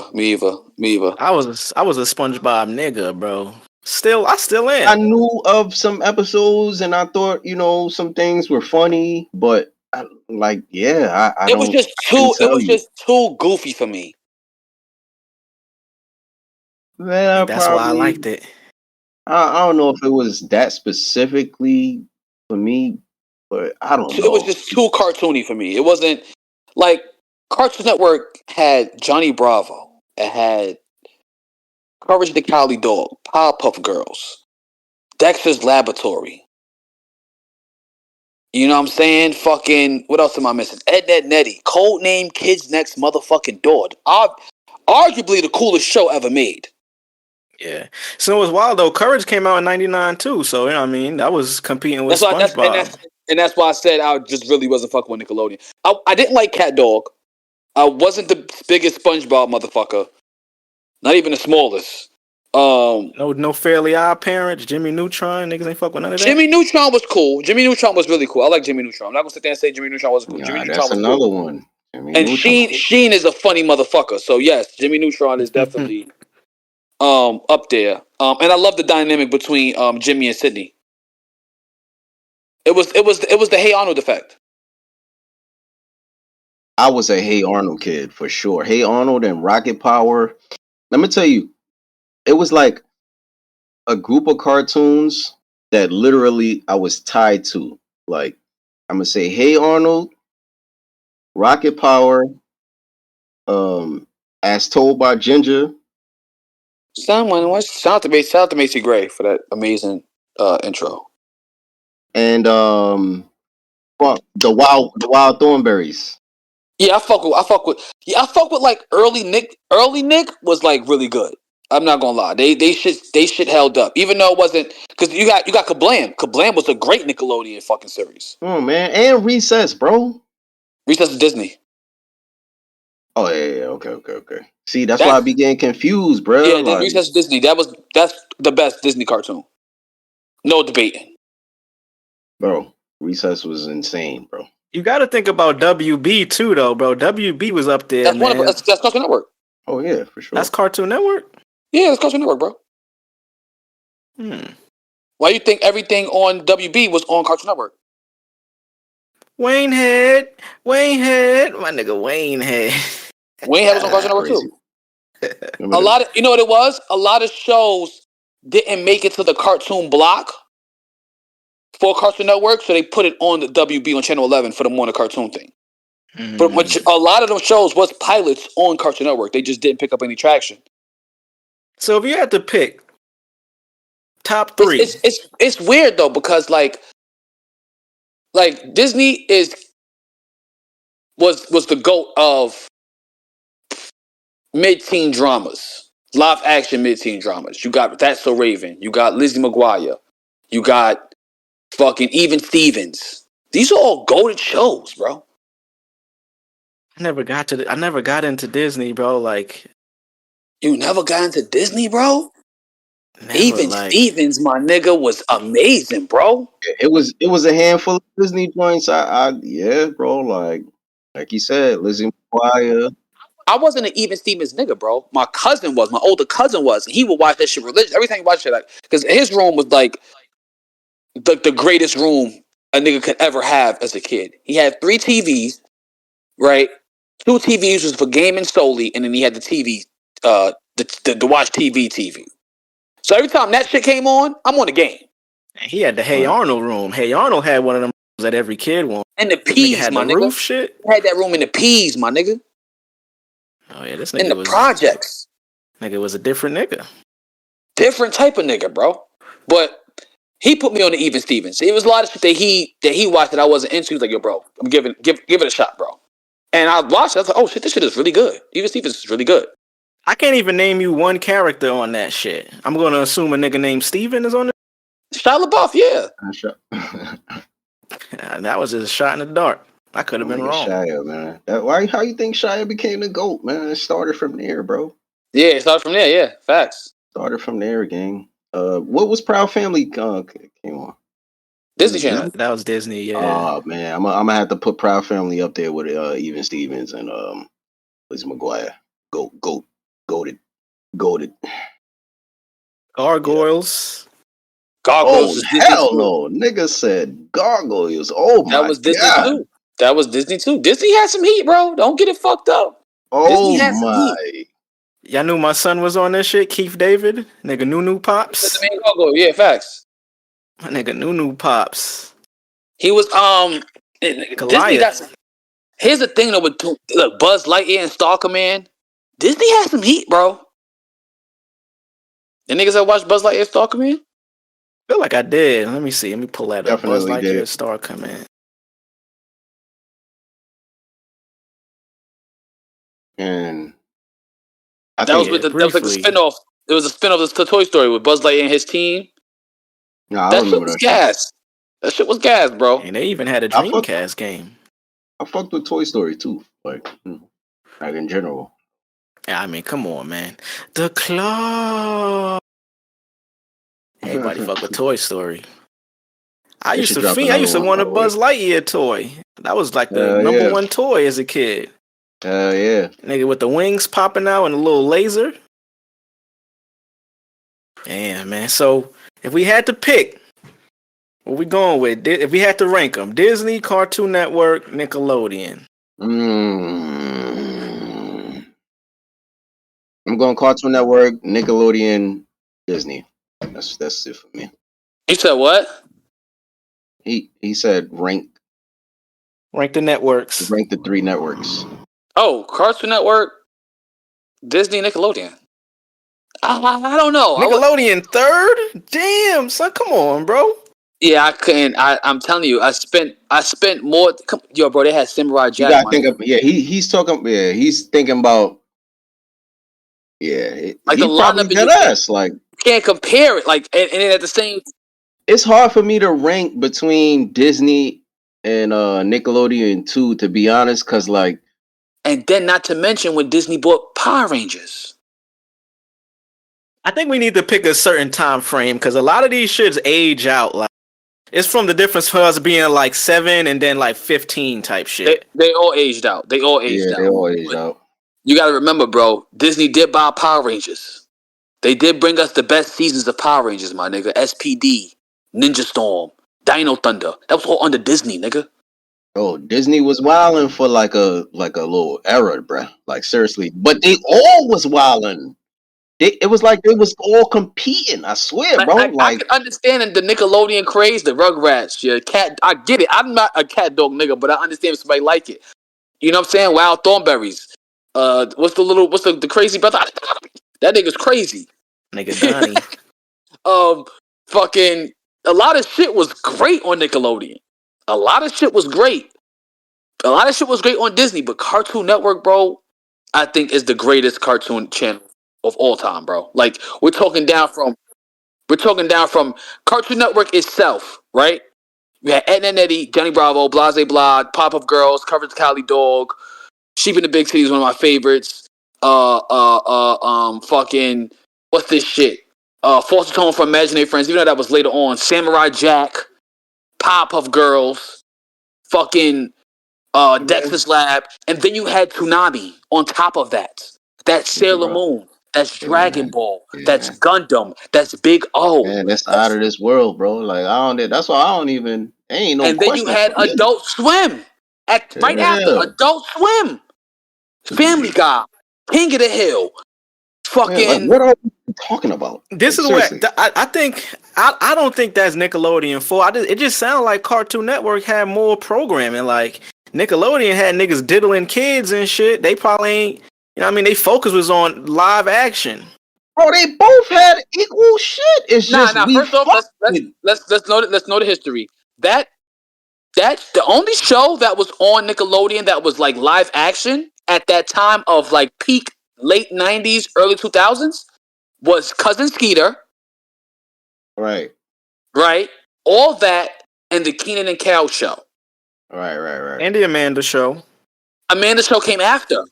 I was a SpongeBob nigga, bro. I still I am. knew of some episodes and I thought some things were funny, but I It was don't. just I can tell you. too goofy for me. I Yeah, think that's why I probably. liked it. I don't know if it was that specifically for me, but I don't It was know. just too cartoony for me. It wasn't like Cartoon Network had Johnny Bravo. It had Courage the Cowardly Dog, Powerpuff Girls, Dexter's Laboratory. You know what I'm saying? Fucking, what else am I missing? Ed, Ed, Nettie. Codename Kids Next Motherfucking Door. Arguably the coolest show ever made. Yeah. So it was wild though. Courage came out in '99 too, so you know what I mean. That was competing with SpongeBob. That's why I said I just really wasn't fucking with Nickelodeon. I didn't like Cat Dog. I wasn't the biggest SpongeBob motherfucker. Not even the smallest. No Fairly Odd Parents, Jimmy Neutron, niggas ain't fuck with none of that. Jimmy Neutron was cool. Jimmy Neutron was really cool. I like Jimmy Neutron. I'm not gonna sit there and say Jimmy Neutron wasn't cool. Jimmy Yeah, Neutron that's was another cool. one. I mean, And Sheen is a funny motherfucker. So yes, Jimmy Neutron is definitely up there. And I love the dynamic between Jimmy and Sydney. It was the Hey Arnold effect. I was a Hey Arnold kid for sure. Hey Arnold and Rocket Power. Let me tell you, it was like a group of cartoons that literally I was tied to. Like I'm gonna say Hey Arnold, Rocket Power, As Told by Ginger, Shout out to Macy Gray for that amazing intro. and the Wild Thornberries. Yeah, I fuck with like early Nick. Early Nick was like really good. I'm not gonna lie. They shit held up. Even though it wasn't because you got Kablam. Kablam was a great Nickelodeon fucking series. Oh man, and Recess, bro. Recess is Disney. Oh yeah, okay. See, that's why I That's be getting confused, bro. yeah, then Like, Recess is Disney. That's the best Disney cartoon. No debating. bro, Recess was insane, bro. You got to think about WB too, though, bro. WB was up there, man. That's Cartoon Network. Oh yeah, for sure. That's Cartoon Network. Yeah, that's Cartoon Network, bro. Why you think everything on WB was on Cartoon Network? Wayne Head. My nigga Wayne Head. Wayne was on Cartoon Network Crazy. too. A lot of, you know what it was? A lot of shows didn't make it to the cartoon block for Cartoon Network, so they put it on the WB on Channel 11 for the morning cartoon thing. But a lot of those shows was pilots on Cartoon Network. They just didn't pick up any traction. So if you had to pick top 3, it's weird though, because like Disney was the GOAT of mid-teen dramas, live action mid-teen dramas. You got That's So Raven. You got Lizzie McGuire. You got fucking Even Stevens. These are all goated shows, bro. I never got into Disney, bro. Like, you never got into Disney, bro? never, Even Stevens, my nigga, was amazing, bro. It was a handful of Disney joints. Yeah, bro. Like you said, Lizzie McGuire. I wasn't an Even Stevens nigga, bro. My cousin was. My older cousin was. And he would watch that shit religious. Every time he watched it, like, because his room was like the greatest room a nigga could ever have as a kid. He had 3 TVs, right? 2 TVs was for gaming solely, and then he had the TV, the watch TV. So every time that shit came on, I'm on the game. He had the Hey Arnold room. Hey Arnold had one of them that every kid wanted. And the P's, had my the nigga. Roof shit. He had that room in the P's, my nigga. Oh yeah, this nigga in the projects. Nigga was a different nigga. Different type of nigga, bro. But he put me on the Even Stevens. It was a lot of shit that he watched that I wasn't into. He was like, yo, bro, give it a shot, bro. And I watched it. I was like, oh shit, this shit is really good. Even Stevens is really good. I can't even name you one character on that shit. I'm gonna assume a nigga named Steven is on it. Shia LaBeouf, yeah. That was just a shot in the dark. I could have been wrong. Shia, man. How you think Shia became the GOAT, man? It started from there, bro. Yeah, it started from there, yeah. Facts. Started from there, gang. What was Proud Family came on? Disney Channel. That was Disney, yeah. Oh man, I'm gonna have to put Proud Family up there with Even Stevens and Lizzie McGuire. Goated. Gargoyles. Gargoyles. Oh hell no, nigga said Gargoyles. Oh my god, that was Disney too. That was Disney too. Disney had some heat, bro. Don't get it fucked up. Oh my. Y'all knew my son was on this shit. Keith David, nigga, Nunu Pops. That's the main gargoyle. Yeah, facts. My nigga, Nunu Pops. He was Disney got some. Here's the thing though with Buzz Lightyear and Stalker, man. Disney has some heat, bro. The niggas that watched Buzz Lightyear and Stalker, man. I feel like I did. Let me see. Let me pull that up. Definitely Buzz Lightyear did. Star Command. And that was like a spinoff. It was a spinoff of the Toy Story with Buzz Lightyear and his team. Nah, that shit was gas. That shit was gas, bro. And they even had a Dreamcast game. I fucked with Toy Story too, like in general. Yeah, I mean, come on, man. The Claw. Everybody fuck with Toy Story. I used to want a Buzz Lightyear toy. That was like the number one toy as a kid. Yeah. Nigga with the wings popping out and a little laser. Damn, man. So if we had to pick, what we going with? If we had to rank them, Disney, Cartoon Network, Nickelodeon. I'm going Cartoon Network, Nickelodeon, Disney. That's it for me. He said what? He said rank the networks. Rank the 3 networks. Oh, Cartoon Network, Disney, Nickelodeon. I don't know. Nickelodeon third? Damn, son, come on, bro. Yeah, I couldn't. I'm telling you, I spent more. Yo, bro, they had Samurai Jack. You gotta think of, he's talking. Yeah, he's thinking about. Yeah, like the lineup did us. Like, you can't compare it. Like, and at the same. It's hard for me to rank between Disney and Nickelodeon too, to be honest, because like. And then, not to mention when Disney bought Power Rangers. I think we need to pick a certain time frame because a lot of these shits age out. Like, it's from the difference for us being like 7 and then like 15 type shit. They all aged out. They all aged out. You got to remember, bro. Disney did buy Power Rangers. They did bring us the best seasons of Power Rangers, my nigga. SPD, Ninja Storm, Dino Thunder. That was all under Disney, nigga. Oh, Disney was wilding for like a little era, bruh. Like seriously, but they all was wilding. It was like they was all competing. I swear, bro. I Like can understand the Nickelodeon craze, the Rugrats, your cat. I get it. I'm not a cat dog nigga, but I understand if somebody like it. You know what I'm saying? Wild Thornberries. What's the crazy brother? That nigga's crazy. Nigga Donnie. Fucking a lot of shit was great on Nickelodeon. A lot of shit was great. A lot of shit was great on Disney, but Cartoon Network, bro, I think is the greatest cartoon channel of all time, bro. Like we're talking down from Cartoon Network itself, right? We had Ed and Eddie, Johnny Bravo, Blase Blah, Pop-Up Girls, Coverage Cali Dog, Sheep in the Big City is one of my favorites. Fucking what's this shit? Foster Tone from Imaginary Friends, even though that was later on. Samurai Jack, Pop-Up Girls, fucking Dexter's Lab, and then you had Toonami on top of that. That's Sailor Moon. That's Dragon Ball. That's Gundam. That's Big O. man, that's out of this world, bro. Like I don't. That's why I don't even. Ain't no And then you question had for me. Adult Swim right after Yeah. Adult Swim, Family Guy, King of the Hill, Man, like fucking. what are we talking about? This Like, is what seriously. I think. I don't think that's Nickelodeon for. It just sounded like Cartoon Network had more programming. Like Nickelodeon had niggas diddling kids and shit. They probably ain't. You know what I mean? They focus was on live action. Bro, they both had equal shit. It's Nah. just we First off, let's know the history. That the only show that was on Nickelodeon that was like live action at that time of like peak late 90s, early 2000s was Cousin Skeeter, right. right? All that and the Keenan and Kel show. Right. And the Amanda Show. Amanda show came after.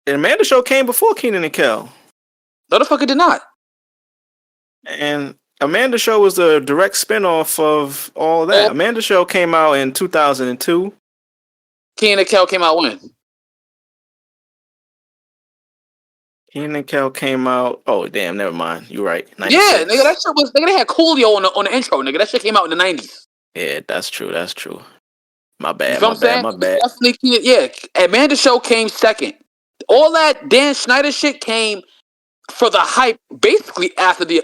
The Amanda Show came before Kenan and Kel. No, the fuck it did not. And Amanda Show was the direct spinoff of all that. Oh. Amanda Show came out in 2002. Keenan and Kel came out when? Kenan and Kel came out. Oh damn, never mind. You're right. 96. Yeah, nigga, that shit was. Nigga, they had Coolio on the intro, nigga. That shit came out in the 90s. Yeah, that's true. That's true. My bad. You feel what I'm saying? My bad. Definitely Keenan. Yeah, Amanda show came second. All that Dan Schneider shit came for the hype, basically after the.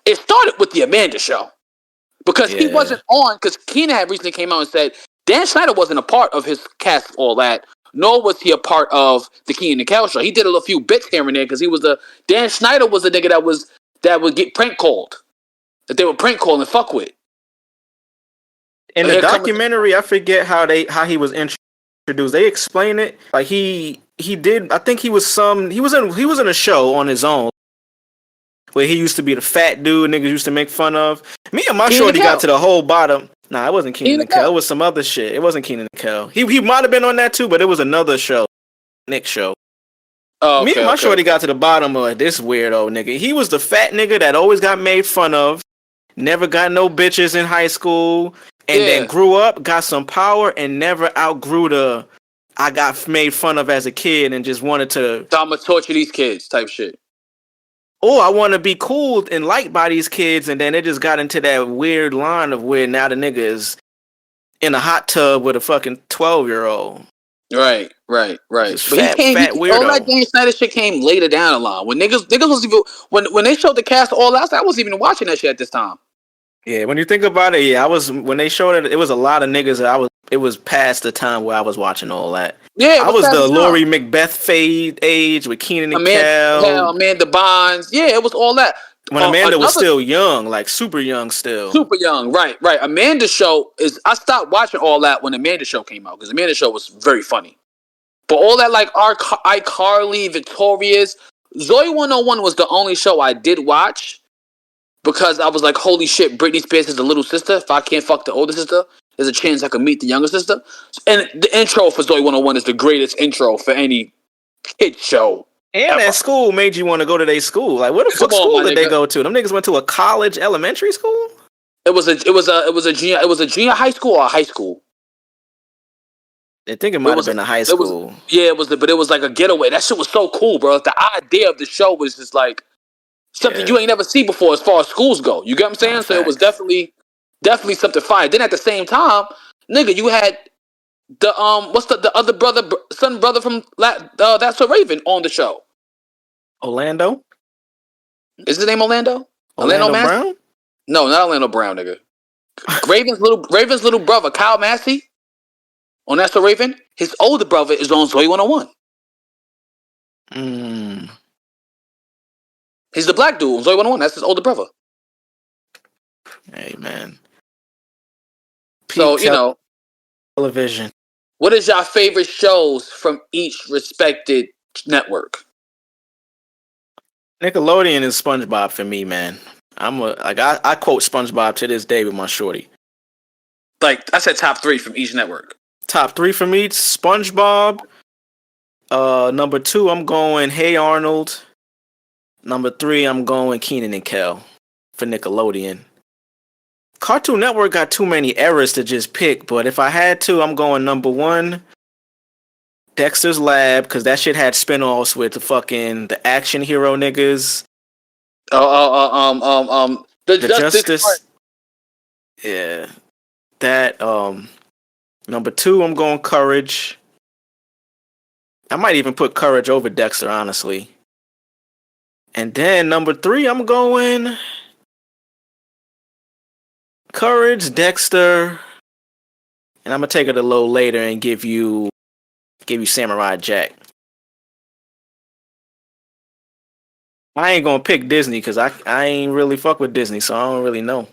It started with the Amanda show because he wasn't on. Because Keenan had recently came out and said Dan Schneider wasn't a part of his cast. All that. Nor was he a part of the Keenan and Kel show. He did a few bits here and there because he was Dan Schneider was the nigga that would get prank called, that they would prank call and fuck with. In the documentary, I forget how he was introduced. They explain it like he did. I think he was in a show on his own where he used to be the fat dude niggas used to make fun of. Me and my shorty got to the whole bottom. Nah, it wasn't Keenan and Kel. It was some other shit. It wasn't Keenan and Kel. He might have been on that too, but it was another show. Nick show. Oh, Me and my shorty got to the bottom of this weirdo nigga. He was the fat nigga that always got made fun of. Never got no bitches in high school. And then grew up, got some power, and never outgrew the I got made fun of as a kid and just wanted to. I'm gonna torture these kids type shit. Oh, I want to be cool and liked by these kids, and then it just got into that weird line of where now the nigga is in a hot tub with a fucking 12-year-old. Right. But fat weirdo. All that Dan Snyder shit came later down the line. When niggas was even when they showed the cast all that, I wasn't even watching that shit at this time. Yeah, when you think about it, I was when they showed it. It was a lot of niggas that it was past the time where I was watching all that. Yeah, I was the Laurie Macbeth fade age with Keenan and Kel. Amanda Bonds. Yeah, it was all that. When Amanda was still young, like super young still. Super young, right. Amanda show I stopped watching all that when Amanda show came out because Amanda show was very funny. But all that like iCarly, Victorious, Zoe 101 was the only show I did watch. Because I was like, holy shit, Britney Spears is the little sister. If I can't fuck the older sister, there's a chance I can meet the younger sister. And the intro for Zoe 101 is the greatest intro for any kid show. And ever. that school made you want to go to their school. Like, what the fuck school did they go to? Them niggas went to a college elementary school? It was a junior high school or a high school. I think it might have been a high school. But it was like a getaway. That shit was so cool, bro. The idea of the show was just like something you ain't never seen before as far as schools go. You get what I'm saying? So it was definitely something fire. Then at the same time, Nigga, you had the what's the other brother from That's So Raven on the show. Orlando? Is his name Orlando? Orlando Massey? Brown? No, not Orlando Brown, nigga. Raven's little brother, Kyle Massey, on That's So Raven. His older brother is on Zoe 101. He's the black dude on Zoe 101. That's his older brother. Hey, man. So, you know. Television. What is your favorite shows from each respected network? Nickelodeon is SpongeBob for me, man. I quote SpongeBob to this day with my shorty. Like, I said top 3 from each network. Top 3 for me, SpongeBob. Number 2, I'm going Hey Arnold. Number 3, I'm going Kenan and Kel for Nickelodeon. Cartoon Network got too many errors to just pick, but if I had to, I'm going number 1, Dexter's Lab, because that shit had spinoffs with the action hero niggas. The Justice. Yeah. That, number 2, I'm going Courage. I might even put Courage over Dexter, honestly. And then number 3, I'm going Courage, Dexter, and I'm gonna take it a little later and give you Samurai Jack. I ain't gonna pick Disney because I ain't really fuck with Disney, so I don't really know.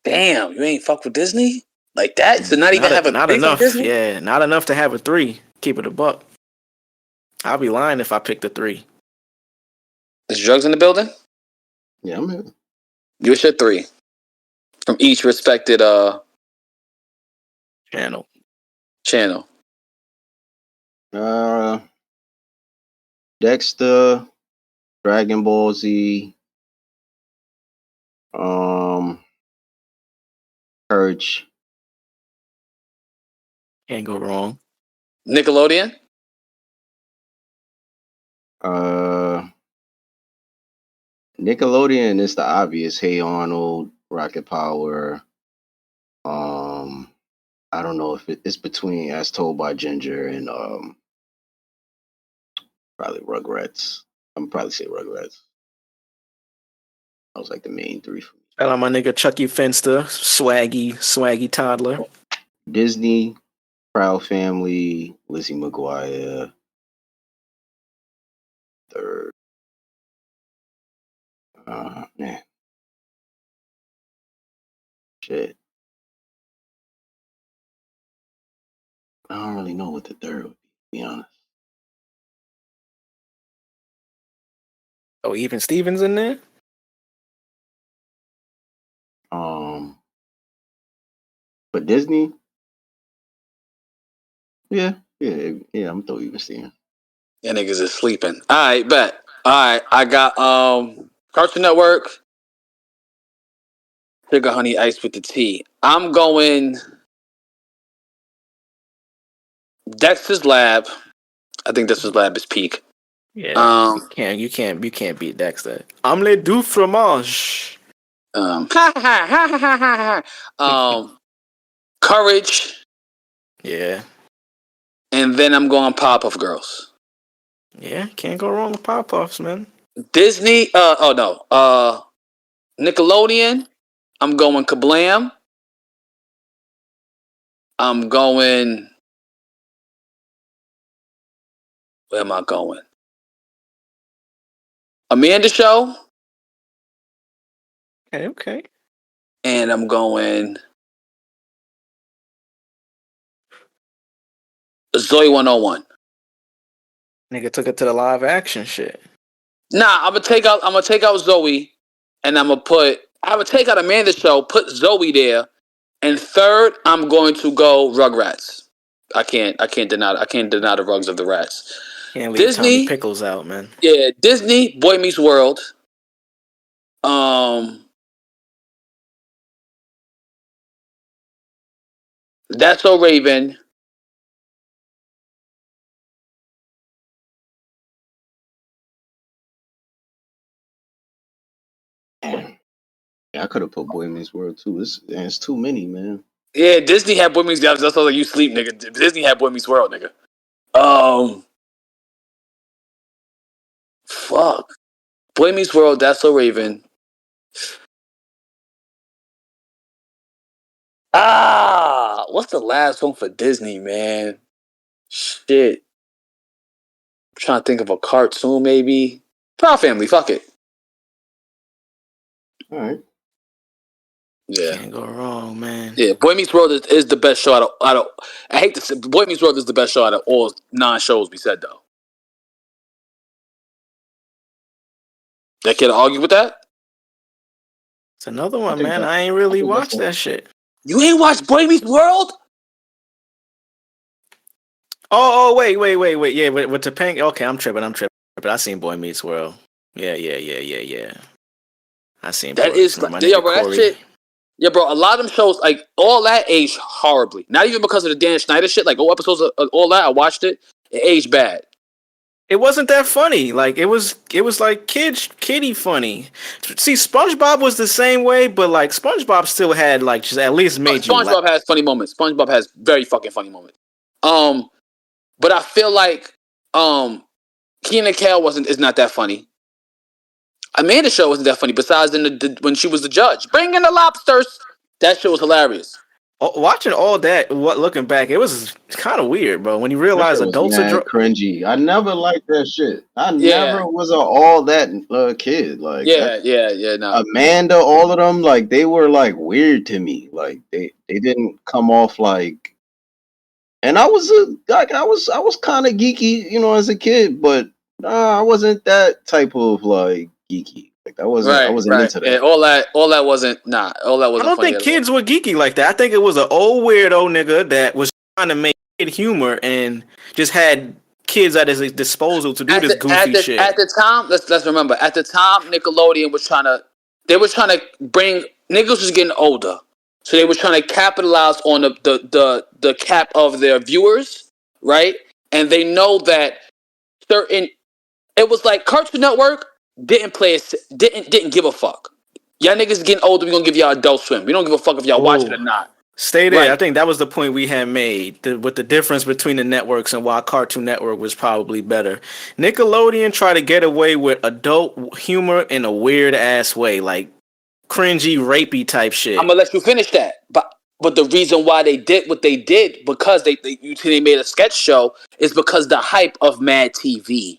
Damn, you ain't fuck with Disney like that. So not even have a not enough. Yeah, not enough to have a 3. Keep it a buck. I'll be lying if I picked a 3. Is drugs in the building? Yeah, I'm here. You your 3 from each respected channel. Dexter, Dragon Ball Z, Courage. Can't go wrong. Nickelodeon. Nickelodeon is the obvious. Hey Arnold, Rocket Power. I don't know if it's between As Told by Ginger and probably Rugrats. I'm probably say Rugrats. That was like the main 3 for me. Shout out my nigga Chucky Finster, swaggy toddler. Disney, Proud Family, Lizzie McGuire. 3rd. Man. Shit. I don't really know what the 3rd would be, to be honest. Oh, even Stevens in there? But Disney, yeah, I'm throw even Steven. Yeah, niggas is sleeping. All right, bet. All right, I got Cartoon Network, Sugar Honey Ice with the tea. I'm going Dexter's Lab. I think Dexter's Lab is peak. Yeah. You can't beat Dexter. Omelette du fromage. Courage. Yeah. And then I'm going Powerpuff Girls. Yeah, can't go wrong with Powerpuffs, man. Disney, Nickelodeon, I'm going Kablam. I'm going, where am I going? Amanda Show. Okay. And I'm going Zoe 101. Nigga took it to the live action shit. Nah, I'm gonna take out Zoe, and I'm gonna take out Amanda Show, put Zoe there, and 3rd, I'm going to go Rugrats. I can't deny the rugs of the rats. Can't leave Disney, Tommy Pickles out, man. Yeah, Disney, Boy Meets World. That's So Raven. Yeah, I could have put Boy Meets World too. It's too many, man. Yeah, Disney had Boy Meets World. That's all like you sleep, nigga. Disney had Boy Meets World, nigga. Fuck. Boy Meets World. That's So Raven. What's the last one for Disney, man? Shit. I'm trying to think of a cartoon, maybe. Proud Family. Fuck it. All right. Yeah. Can't go wrong, man. Yeah, Boy Meets World is the best show out of. I hate to say, Boy Meets World is the best show out of all 9 shows we said though. That kid argue with that? It's another one, think man. that- I ain't really I think that's watched that shit. You ain't watched Boy Meets World? Oh, wait. Yeah, with Topanga. Okay, I'm tripping. But I seen Boy Meets World. Yeah. I seen That Boy is Meets World. like, My yeah, nigga bro. That Corey. shit. Yeah, bro. A lot of them shows, like all that, aged horribly. Not even because of the Dan Schneider shit. Like all episodes of all that, I watched it. It aged bad. It wasn't that funny. Like it was like kiddie funny. See, SpongeBob was the same way, but like SpongeBob still had like just at least made you laugh. SpongeBob has funny moments. SpongeBob has very fucking funny moments. But I feel like Kenan and Kel is not that funny. Amanda's show wasn't that funny. Besides when she was the judge, bring in the lobsters. That shit was hilarious. Watching all that, looking back, it was kind of weird, bro. When you That realize shit was adults are mad cringy. I never liked that shit. I Yeah. never was an all that kid. Like that, Yeah. No. Amanda, all of them, like they were like weird to me. Like they didn't come off like. And I was kind of geeky, you know, as a kid, but I wasn't that type of like geeky. Like I wasn't into that. Yeah, all that wasn't all that I wasn't don't funny think at all. kids were geeky like that. I think it was an old weirdo nigga that was trying to make kid humor and just had kids at his disposal to do this goofy shit. At the time, let's remember. At the time, Nickelodeon was trying to bring niggas was getting older, so they were trying to capitalize on the cap of their viewers, right? And they know that it was like Cartoon Network didn't give a fuck. Y'all niggas getting older, we gonna give y'all Adult Swim. We don't give a fuck if y'all watch it or not. Stay there. Right. I think that was the point we had made with the difference between the networks and why Cartoon Network was probably better. Nickelodeon tried to get away with adult humor in a weird ass way, like cringy, rapey type shit. I'm gonna let you finish that, but the reason why they did what they did because they made a sketch show is because the hype of Mad TV.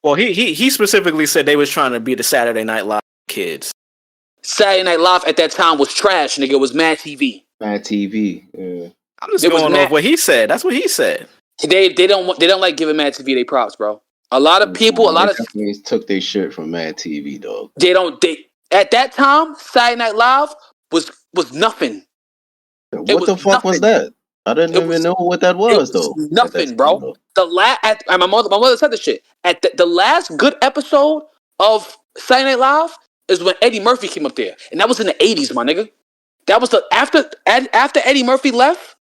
Well, he specifically said they was trying to be the Saturday Night Live kids. Saturday Night Live at that time was trash, nigga. It was Mad TV. Mad TV. Yeah. I'm just going off what he said. That's what he said. They don't like giving Mad TV they props, bro. A lot of people, They definitely took their shit from Mad TV, dog. They at that time Saturday Night Live was nothing. What the fuck was that? I didn't even know what that was, though. Nothing, bro. My mother said this shit. At the last good episode of Saturday Night Live is when Eddie Murphy came up there, and that was in the 80s, my nigga. That was after Eddie Murphy left.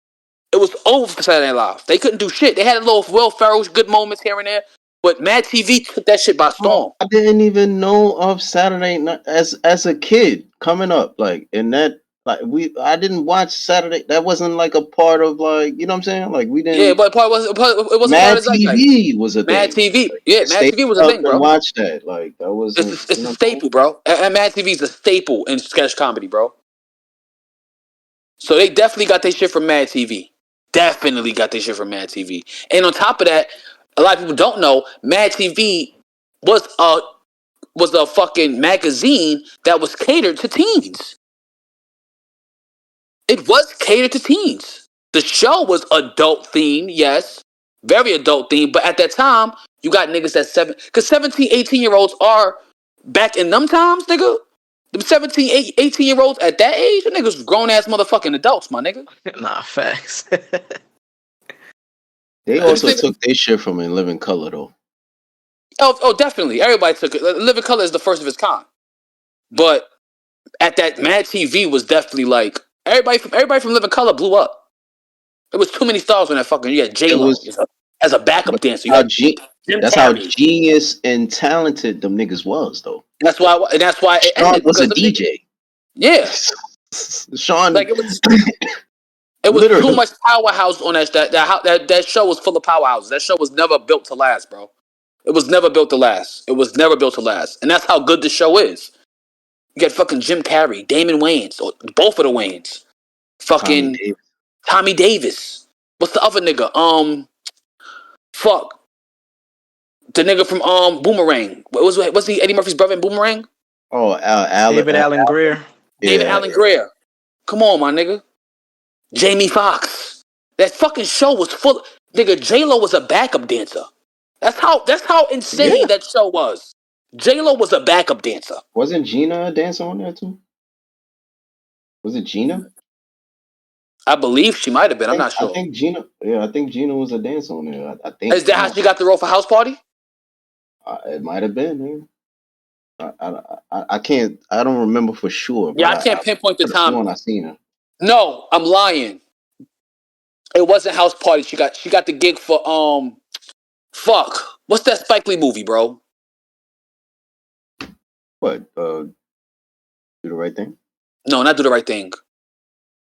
It was over for Saturday Night Live. They couldn't do shit. They had a little Will Ferrell good moments here and there, but Mad TV took that shit by storm. I didn't even know of Saturday Night as a kid coming up, like in that. Like I didn't watch Saturday. That wasn't like a part of like you know what I'm saying. Like we didn't. Yeah, but it wasn't Mad part of TV was a thing. Mad TV. Like, Yeah, Mad TV was a thing, bro. Watch that. Like that was. It's a staple, bro. And Mad TV is a staple in sketch comedy, bro. So they definitely got their shit from Mad TV. Definitely got their shit from Mad TV. And on top of that, a lot of people don't know Mad TV was a fucking magazine that was catered to teens. It was catered to teens. The show was adult themed, yes. Very adult themed. But at that time, you got niggas that 17, 18-year-olds are back in them times, nigga. Them 17, 18-year-olds at that age, the niggas grown-ass motherfucking adults, my nigga. Nah, facts. They also took their shit from In Living Color, though. Oh, definitely. Everybody took it. Living Color is the first of its kind. But at that, Mad TV was definitely like, everybody from Living Color blew up. There was too many stars on that fucking. You had J-Lo as a backup dancer. That's how genius and talented them niggas was, though. That's why it Sean ended was a because DJ. Yeah. Sean, Like it was It was Literally. too much powerhouse on that show was full of powerhouses. That show was never built to last, bro. It was never built to last. It was never built to last. And that's how good the show is. You got fucking Jim Carrey, Damon Wayans, or both of the Wayans. Fucking Tommy Davis. What's the other nigga? Fuck. The nigga from Boomerang. What's he Eddie Murphy's brother in Boomerang? Oh, David Allen Greer. David Allen Greer. Come on, my nigga. Jamie Foxx. That fucking show was full. Nigga, J-Lo was a backup dancer. That's how insane that show was. J-Lo was a backup dancer. Wasn't Gina a dancer on there too? Was it Gina? I believe she might have been. I'm not sure. I think Gina was a dancer on there. I think. Is that how she got the role for House Party? It might have been, man. I can't. I don't remember for sure. Yeah, I can't pinpoint the time. I seen her. No, I'm lying. It wasn't House Party. She got the gig for fuck. What's that Spike Lee movie, bro? What? Do the Right Thing? No, not Do the Right Thing.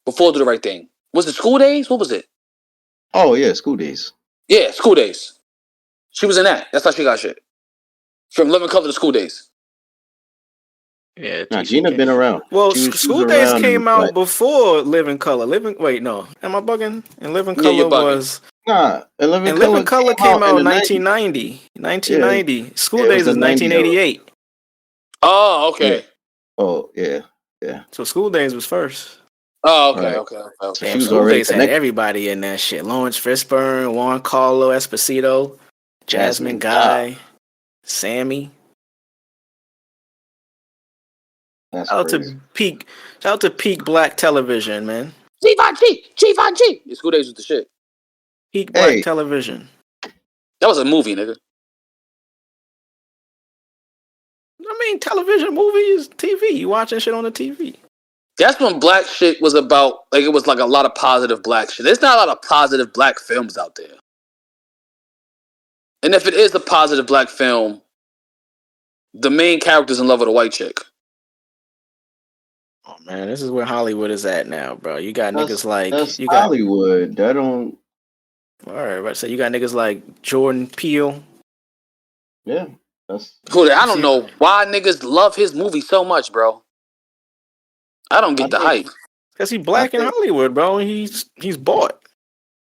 Before Do the Right Thing. Was it School Days? What was it? Oh yeah, School Days. Yeah, School Days. She was in that. That's how she got shit. From Living Color to School Days. Yeah, nah, Gina been around. Well, School Days came out before Living Color. Wait, no, am I bugging? And Living Color was and Living Color came out in 1990. 1990. Yeah, School Days is 1988. Oh, okay. Yeah. Oh, yeah. So School Days was first. Oh, okay, Right. okay. Damn, School Days had everybody in that shit. Lawrence Fishburne, Juan Carlo Esposito, Jasmine Guy, Sammy. That's Shout out to peak black television, man. Givenchy. Your School Days was the shit. Peak black television. That was a movie, nigga. I mean, television, movie is TV. You watching shit on the TV. That's when black shit was about, like, it was like a lot of positive black shit. There's not a lot of positive black films out there. And if it is a positive black film, the main character's in love with a white chick. Oh man, this is where Hollywood is at now, bro. You got niggas like Hollywood. That don't. All right, so you got niggas like Jordan Peele. Yeah, that's. I don't know why niggas love his movie so much, bro. I don't get the hype. Because he's black in Hollywood, bro. And he's bought.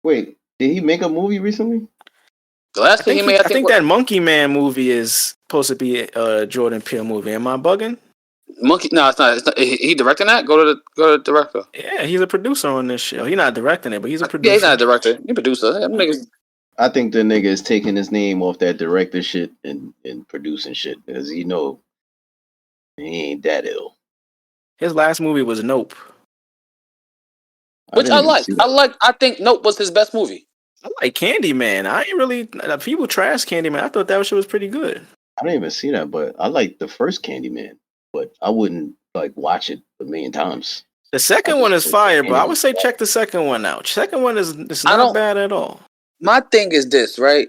Wait, did he make a movie recently? The last thing he made, I think that Monkey Man movie is supposed to be a Jordan Peele movie. Am I bugging? Monkey? No, it's not. It's not. He directing that? Go to the director. Yeah, he's a producer on this show. He's not directing it, but he's a producer. Yeah, he's not a director. He's a producer. I think the nigga is taking his name off that director shit and producing shit because he ain't that ill. His last movie was Nope. Which I like. I think Nope was his best movie. I like Candyman. I ain't really... People trash Candyman. I thought that shit was pretty good. I didn't even see that, but I like the first Candyman. But I wouldn't watch it a million times. The second one is fire, bro. I would say check the second one out. Second one is not bad at all. My thing is this, right?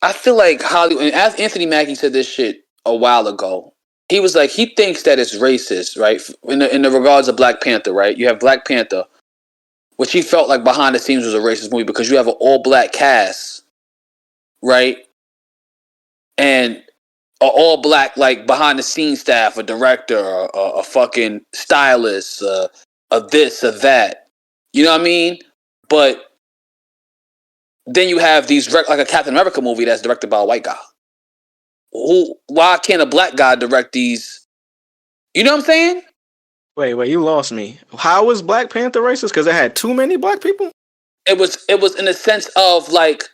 I feel like Hollywood, and as Anthony Mackie said this shit a while ago, he was like, he thinks that it's racist, right? In the regards of Black Panther, right? You have Black Panther, which he felt like behind the scenes was a racist movie because you have an all-black cast, right? And an all-black, like, behind-the-scenes staff, a director, a fucking stylist, a this, a that. You know what I mean? But then you have these, like a Captain America movie that's directed by a white guy. Why can't a black guy direct these? You know what I'm saying? Wait, you lost me. How was Black Panther racist? Because it had too many black people? It was in the sense of, like,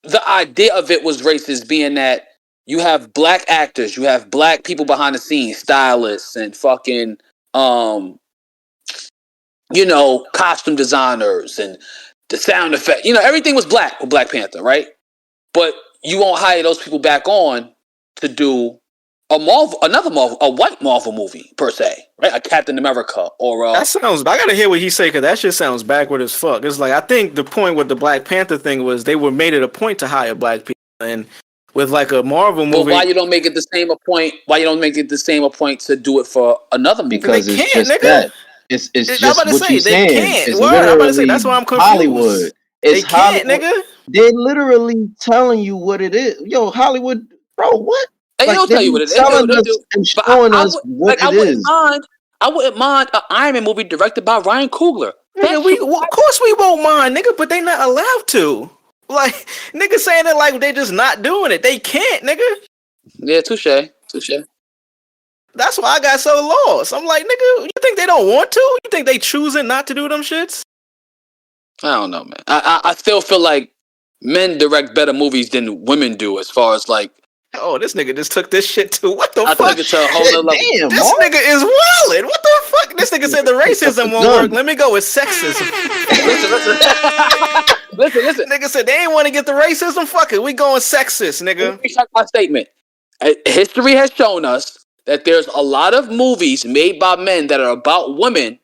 the idea of it was racist, being that you have black actors, you have black people behind the scenes, stylists and fucking, costume designers and the sound effect. Everything was black with Black Panther, right? But you won't hire those people back on to do a white Marvel movie per se, right? A Captain America or that sounds. I gotta hear what he say because that shit sounds backward as fuck. It's like I think the point with the Black Panther thing was they were made it a point to hire black people, and with like a Marvel movie. But why you don't make it the same a point? Why you don't make it the same a point to do it for another movie? Because they it's can't, just nigga. It's I'm just about to what say you're they saying. can't. It's Word. I'm about to say literally that's why I'm confused. Hollywood. They It's can't, Hollywood. nigga. They're literally telling you what it is. Yo, Hollywood, bro, what? They Like don't they tell you be what it is. They do. telling They us do. and But showing I us would what I it wouldn't is. mind. I wouldn't mind an Iron Man movie directed by Ryan Coogler. Nigga, of course we won't mind, nigga, but they not allowed to. Like, nigga saying it like they just not doing it. They can't, nigga. Yeah, touche. That's why I got so lost. I'm like, nigga, you think they don't want to? You think they choosing not to do them shits? I don't know, man. I still feel like men direct better movies than women do, as far as like. Oh, this nigga just took this shit to what the I fuck? took it to a whole Shit, nother level. damn, This Mark. nigga is wildin'. What the fuck? This nigga said the racism won't Done. work. Let me go with sexism. Listen. Nigga said they ain't want to get the racism. Fuck it. We going sexist, Let nigga. me check my statement. History has shown us that there's a lot of movies made by men that are about women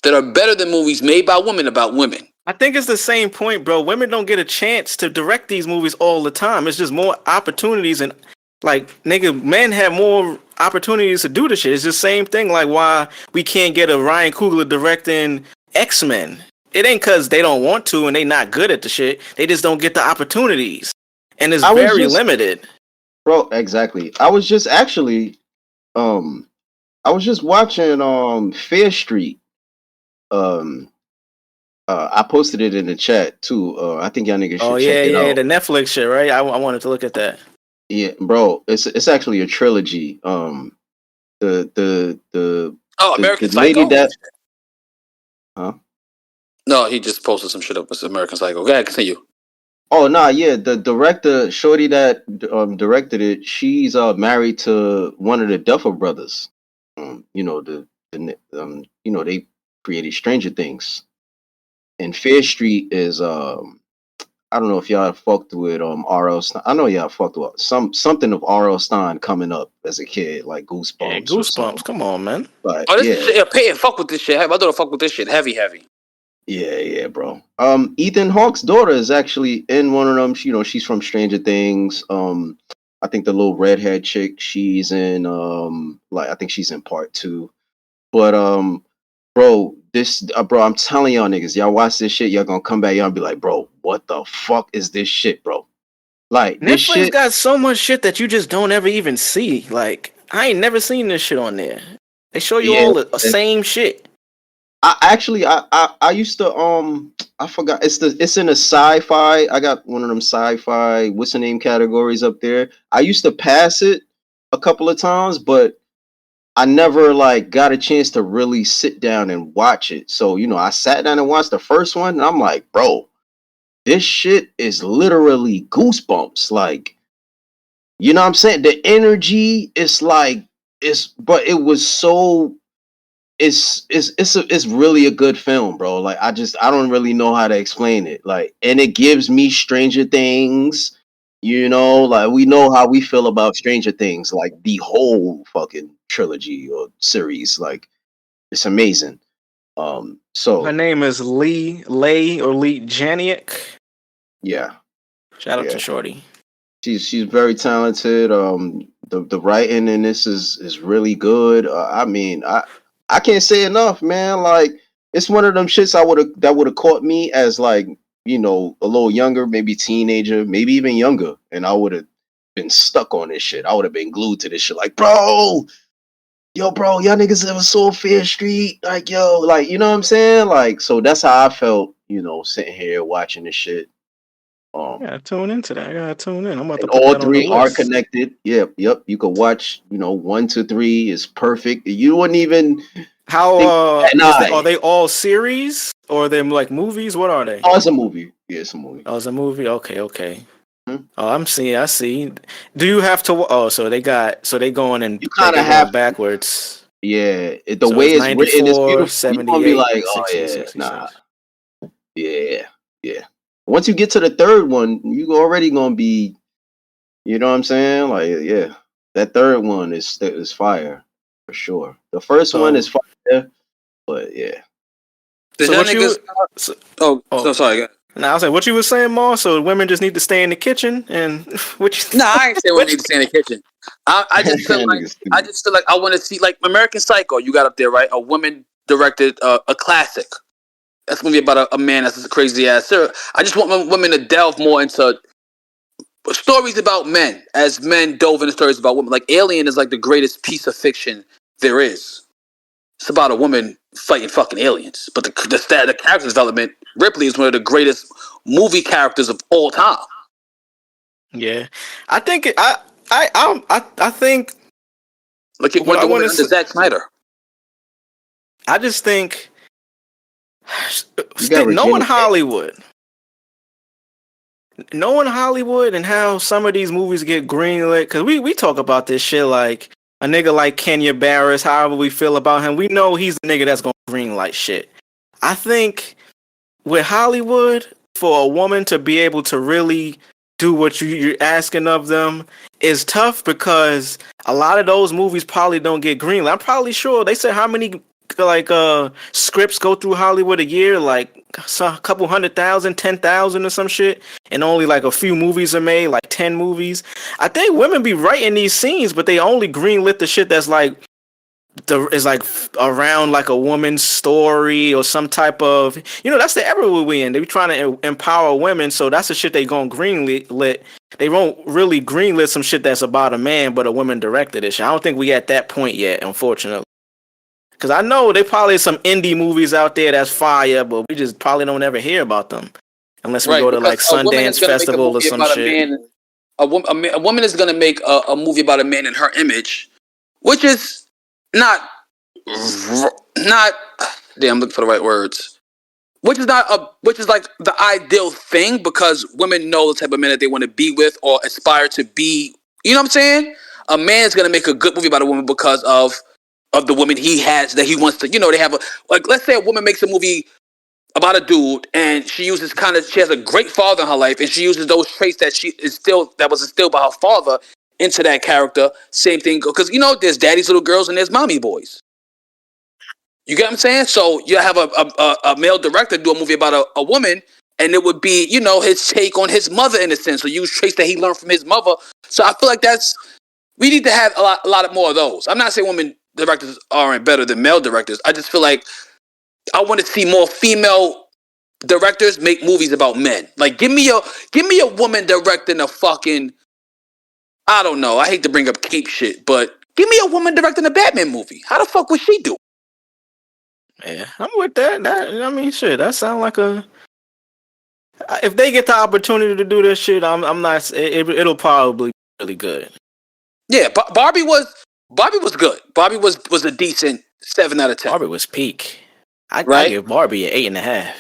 that are better than movies made by women about women. I think it's the same point, bro. Women don't get a chance to direct these movies all the time. It's just more opportunities and like nigga, men have more opportunities to do the shit. It's the same thing like why we can't get a Ryan Coogler directing X-Men. It ain't cause they don't want to and they not good at the shit. They just don't get the opportunities. And it's very limited. Bro, exactly. I was just actually I was just watching Fear Street. I posted it in the chat too. I think y'all niggas should check it out. The Netflix shit, right? I wanted to look at that. Yeah, bro, it's actually a trilogy. The American the lady Psycho? that, huh? No, he just posted some shit up with American Psycho. Go ahead, continue. Oh nah, yeah, the director, Shorty that directed it, she's married to one of the Duffer brothers. You know you know they created Stranger Things, and Fear Street is I don't know if y'all fucked with R.L. Stein. I know y'all fucked with something of R.L. Stein coming up as a kid, like Goosebumps. Yeah, or Goosebumps. something. Come on, man. But Oh, this yeah, is shit. Yeah, pay and fuck with this shit. My daughter fuck with this shit. Heavy. yeah, bro. Ethan Hawke's daughter is actually in one of them. You know, she's from Stranger Things. I think the little redhead chick, she's in like I think she's in part 2. But bro, bro, I'm telling y'all niggas, y'all watch this shit, y'all gonna come back, y'all be like, bro, what the fuck is this shit, bro? Like this Netflix shit got so much shit that you just don't ever even see. Like, I ain't never seen this shit on there. They show you all the same shit. I used to I forgot it's in a sci-fi. I got one of them sci-fi what's the name categories up there. I used to pass it a couple of times, but I never like got a chance to really sit down and watch it. So, you know, I sat down and watched the first one and I'm like, bro, this shit is literally Goosebumps. Like, you know what I'm saying? The energy is like but it was so it's really a good film, bro. Like I don't really know how to explain it. Like, and it gives me Stranger Things. You know, like we know how we feel about Stranger Things, like the whole fucking trilogy or series. Like it's amazing. Her So name is Lee Janiak. yeah, Shout out yeah, to Shorty. she's very talented. The writing in this is really good. I mean, I can't say enough, man. Like it's one of them shits that would have caught me as like, you know, a little younger, maybe teenager, maybe even younger, and I would have been stuck on this shit. I would have been glued to this shit. Like, bro, y'all niggas ever saw Fear Street? Like, yo, like, you know what I'm saying? Like, so that's how I felt, you know, sitting here watching this shit. I gotta tune into that. I gotta tune in. I'm about to And put all that on the three are list. connected. Yep. You could watch, you know, 1 to 3 is perfect. You wouldn't even are they all series or are they like movies? What are they? Oh, it's a movie. Yeah, it's a movie. Oh, it's a movie. Okay. Hmm? Oh, I see. Do you have to? Oh, so they going and You kind they're of going have backwards. Yeah, the So way it's it's written is 94, beautiful. You're gonna be 78, like, oh 60, yeah, 66. nah, yeah. Once you get to the third one, you already gonna be, you know what I'm saying? Like, yeah, that third one is fire for sure. The first one is fire, but yeah. Did y'all niggas? So sorry. Now I was like, what you was saying, Ma? So women just need to stay in the kitchen and which? No, I ain't saying we need to stay in the kitchen. I just feel like I want to see like American Psycho. You got up there, right? A woman directed a classic. That's a movie about a man that's a crazy ass. I just want women to delve more into stories about men, as men dove into stories about women. Like Alien is like the greatest piece of fiction there is. It's about a woman fighting fucking aliens. But the character development, Ripley is one of the greatest movie characters of all time. Yeah, I think I think Like it what went I the want woman to under say. Zack Snyder. I just think You got knowing Regina Hollywood, and how some of these movies get greenlit, because we talk about this shit like a nigga like Kenya Barris, however we feel about him, we know he's the nigga that's gonna greenlight shit. I think with Hollywood, for a woman to be able to really do what you're asking of them is tough, because a lot of those movies probably don't get greenlit. I'm probably sure they said how many like scripts go through Hollywood a year, like a couple 100,000, 10,000 or some shit, and only like a few movies are made, like 10 movies. I think women be writing these scenes, but they only greenlit the shit that's like is like around like a woman's story or some type of, that's the era we in. They be trying to empower women, so that's the shit they gonna greenlit. They won't really greenlit some shit that's about a man, but a woman directed it. I don't think we at that point yet, unfortunately. Because I know they probably some indie movies out there that's fire, but we just probably don't ever hear about them unless we go to like Sundance Festival or some shit. A woman is going to make a movie about a man in her image, which is not damn, I'm looking for the right words. Which is like the ideal thing, because women know the type of men that they want to be with or aspire to be. You know what I'm saying? A man is going to make a good movie about a woman because of the woman he has, that he wants to. They have let's say a woman makes a movie about a dude, and she has a great father in her life, and she uses those traits that was instilled by her father into that character. Same thing, because there's daddy's little girls and there's mommy boys. You get what I'm saying? So you have a male director do a movie about a woman, and it would be his take on his mother in a sense, or use traits that he learned from his mother. So I feel like we need to have a lot more of those. I'm not saying women directors aren't better than male directors. I just feel like I want to see more female directors make movies about men. Like, give me a woman directing a fucking, I don't know, I hate to bring up cape shit, but give me a woman directing a Batman movie. How the fuck would she do? Yeah, I'm with that. I mean, shit, that sound like if they get the opportunity to do this shit, I'm not. It'll probably be really good. Yeah, Barbie was good. Barbie was a decent 7 out of 10. Barbie was peak. I Right? give Barbie an 8.5.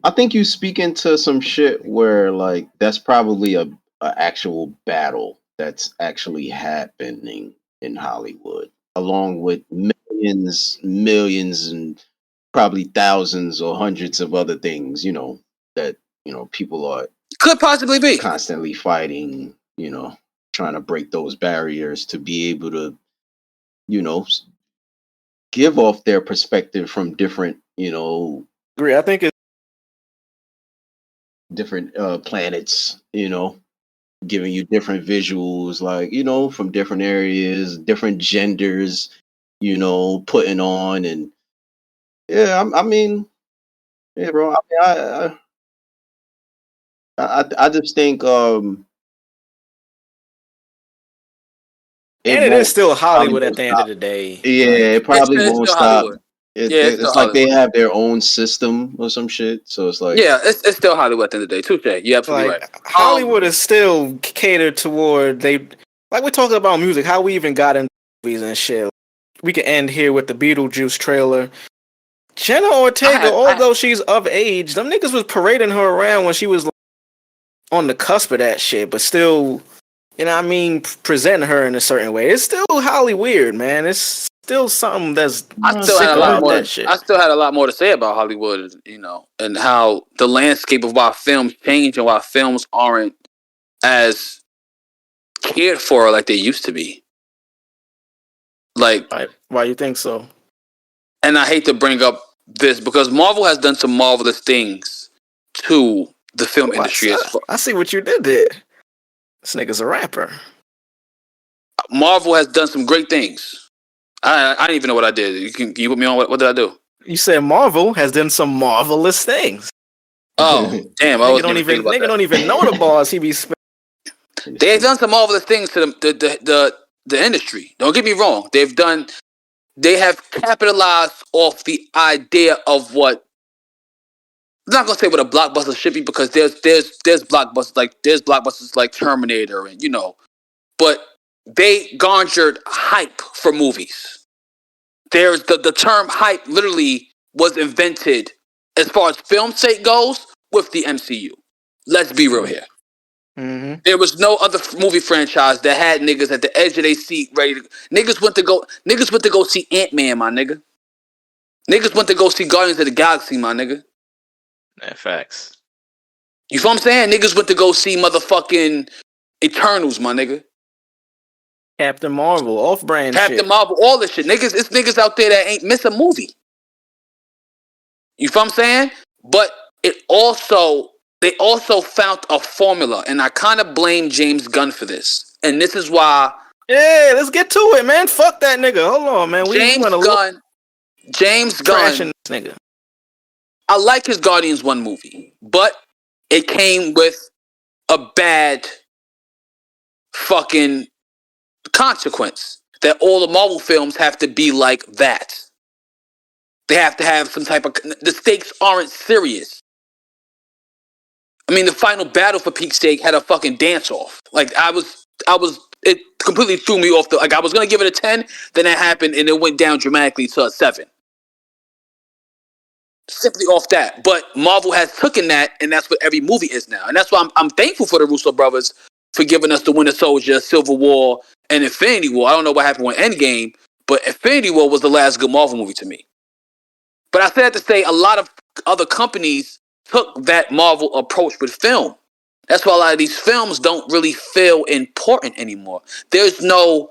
I think you speak into some shit where like that's probably a actual battle that's actually happening in Hollywood, along with millions, and probably thousands or hundreds of other things. That people are Could possibly be. constantly fighting. Trying to break those barriers to be able to, give off their perspective from different, Agree. I think it's different planets, giving you different visuals, like, from different areas, different genders, putting on. And yeah, I mean, yeah, bro. I mean, I just think and it is won't still probably Hollywood at won't the end of stop. the day. Yeah, Like, it probably It's won't still stop. Hollywood. Yeah, it's still It's like they Hollywood. have their own system or some shit. So it's like, Yeah, it's still Hollywood at the end of the day. Touche. You're absolutely right. Hollywood is still catered toward like we're talking about music, how we even got into movies and shit. We can end here with the Beetlejuice trailer. Jenna Ortega, although she's of age, them niggas was parading her around when she was like, on the cusp of that shit, but still, presenting her in a certain way. It's still Holly weird, man. It's still something that's I still sick had a lot about more. that shit. I still had a lot more to say about Hollywood, and how the landscape of why films change and why films aren't as cared for like they used to be. Like, Why you think so? and I hate to bring up this because Marvel has done some marvelous things to the film industry. I see what you did there. This nigga's a rapper. Marvel has done some great things. I didn't even know what I did. Can you put me on? What did I do? You said Marvel has done some marvelous things. Oh, damn! I Nigga wasn't don't even thinking about nigga that. don't even know the bars he be spending. They've done some marvelous things to the industry. Don't get me wrong. They have capitalized off the idea of what. I'm not gonna say what a blockbuster should be because there's blockbusters like Terminator and but they garnered hype for movies. There's the term hype literally was invented as far as film sake goes with the MCU. Let's be real here. Mm-hmm. There was no other movie franchise that had niggas at the edge of their seat ready to. Niggas went to go see Ant-Man, my nigga. Niggas went to go see Guardians of the Galaxy, my nigga. Facts. You feel what I'm saying? Niggas went to go see motherfucking Eternals, my nigga. Captain Marvel, off-brand Captain shit. Marvel, all this shit. It's niggas out there that ain't miss a movie. You feel what I'm saying? But they also found a formula, and I kind of blame James Gunn for this. And this is why. Yeah, let's get to it, man. Fuck that nigga. Hold on, man. James Gunn. This nigga. I like his Guardians 1 movie, but it came with a bad fucking consequence that all the Marvel films have to be like that. They have to have some type of. The stakes aren't serious. I mean, the final battle for Peak Sake had a fucking dance off. Like it completely threw me off. I was gonna give it a 10, then that happened and it went down dramatically to a 7. Simply off that. But Marvel has taken that, and that's what every movie is now. And that's why I'm thankful for the Russo brothers for giving us the Winter Soldier, Civil War, and Infinity War. I don't know what happened with Endgame, but Infinity War was the last good Marvel movie to me. But I said to say a lot of other companies took that Marvel approach with film. That's why a lot of these films don't really feel important anymore. There's no.